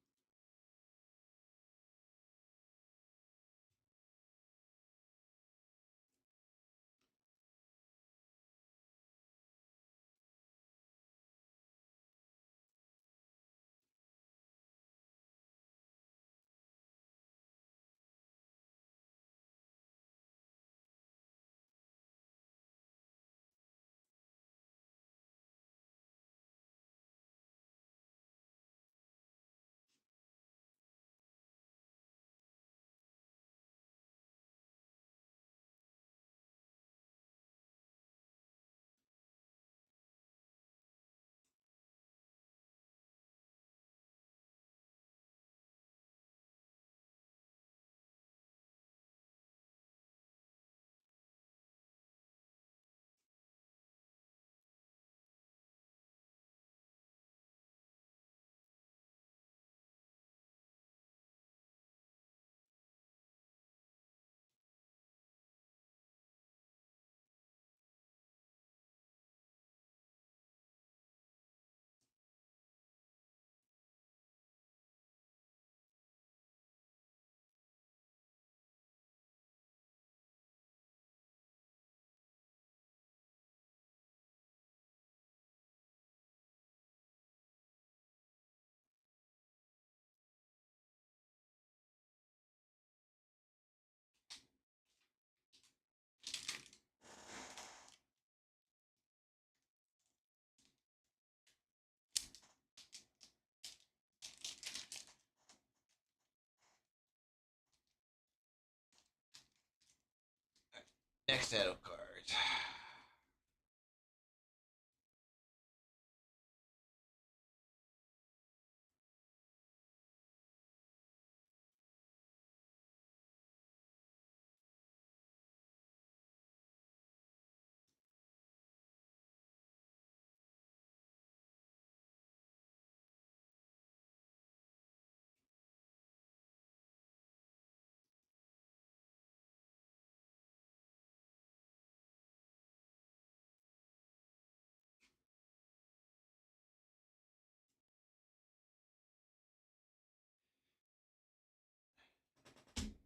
Next set of cards.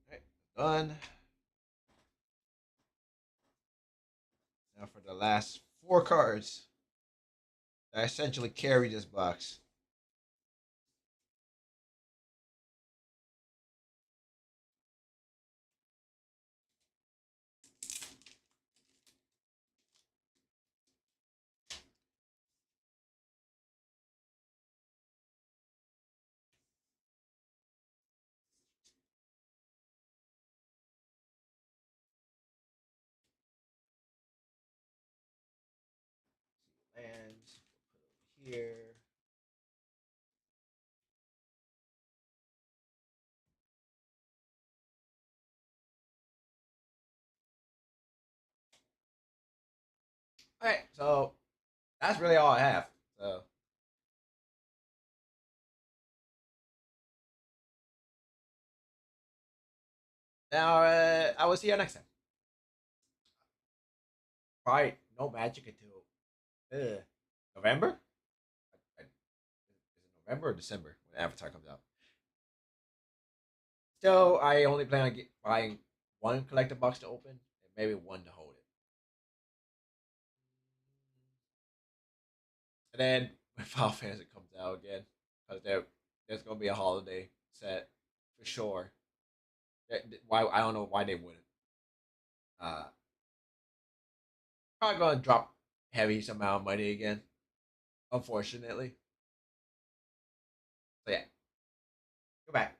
Alright, done. Now for the last 4 cards that essentially carry this box. Lands. Put over here. Alright, so that's really all I have. So now I will see you next time. Probably no magic until November. Is it November or December when Avatar comes out? So I only plan on buying one collector box to open and maybe one to hold it. And then when Final Fantasy comes out again, because there's gonna be a holiday set for sure. Why I don't know why they wouldn't. Uh, Probably gonna drop heavy amount of money again, unfortunately. So yeah, go back.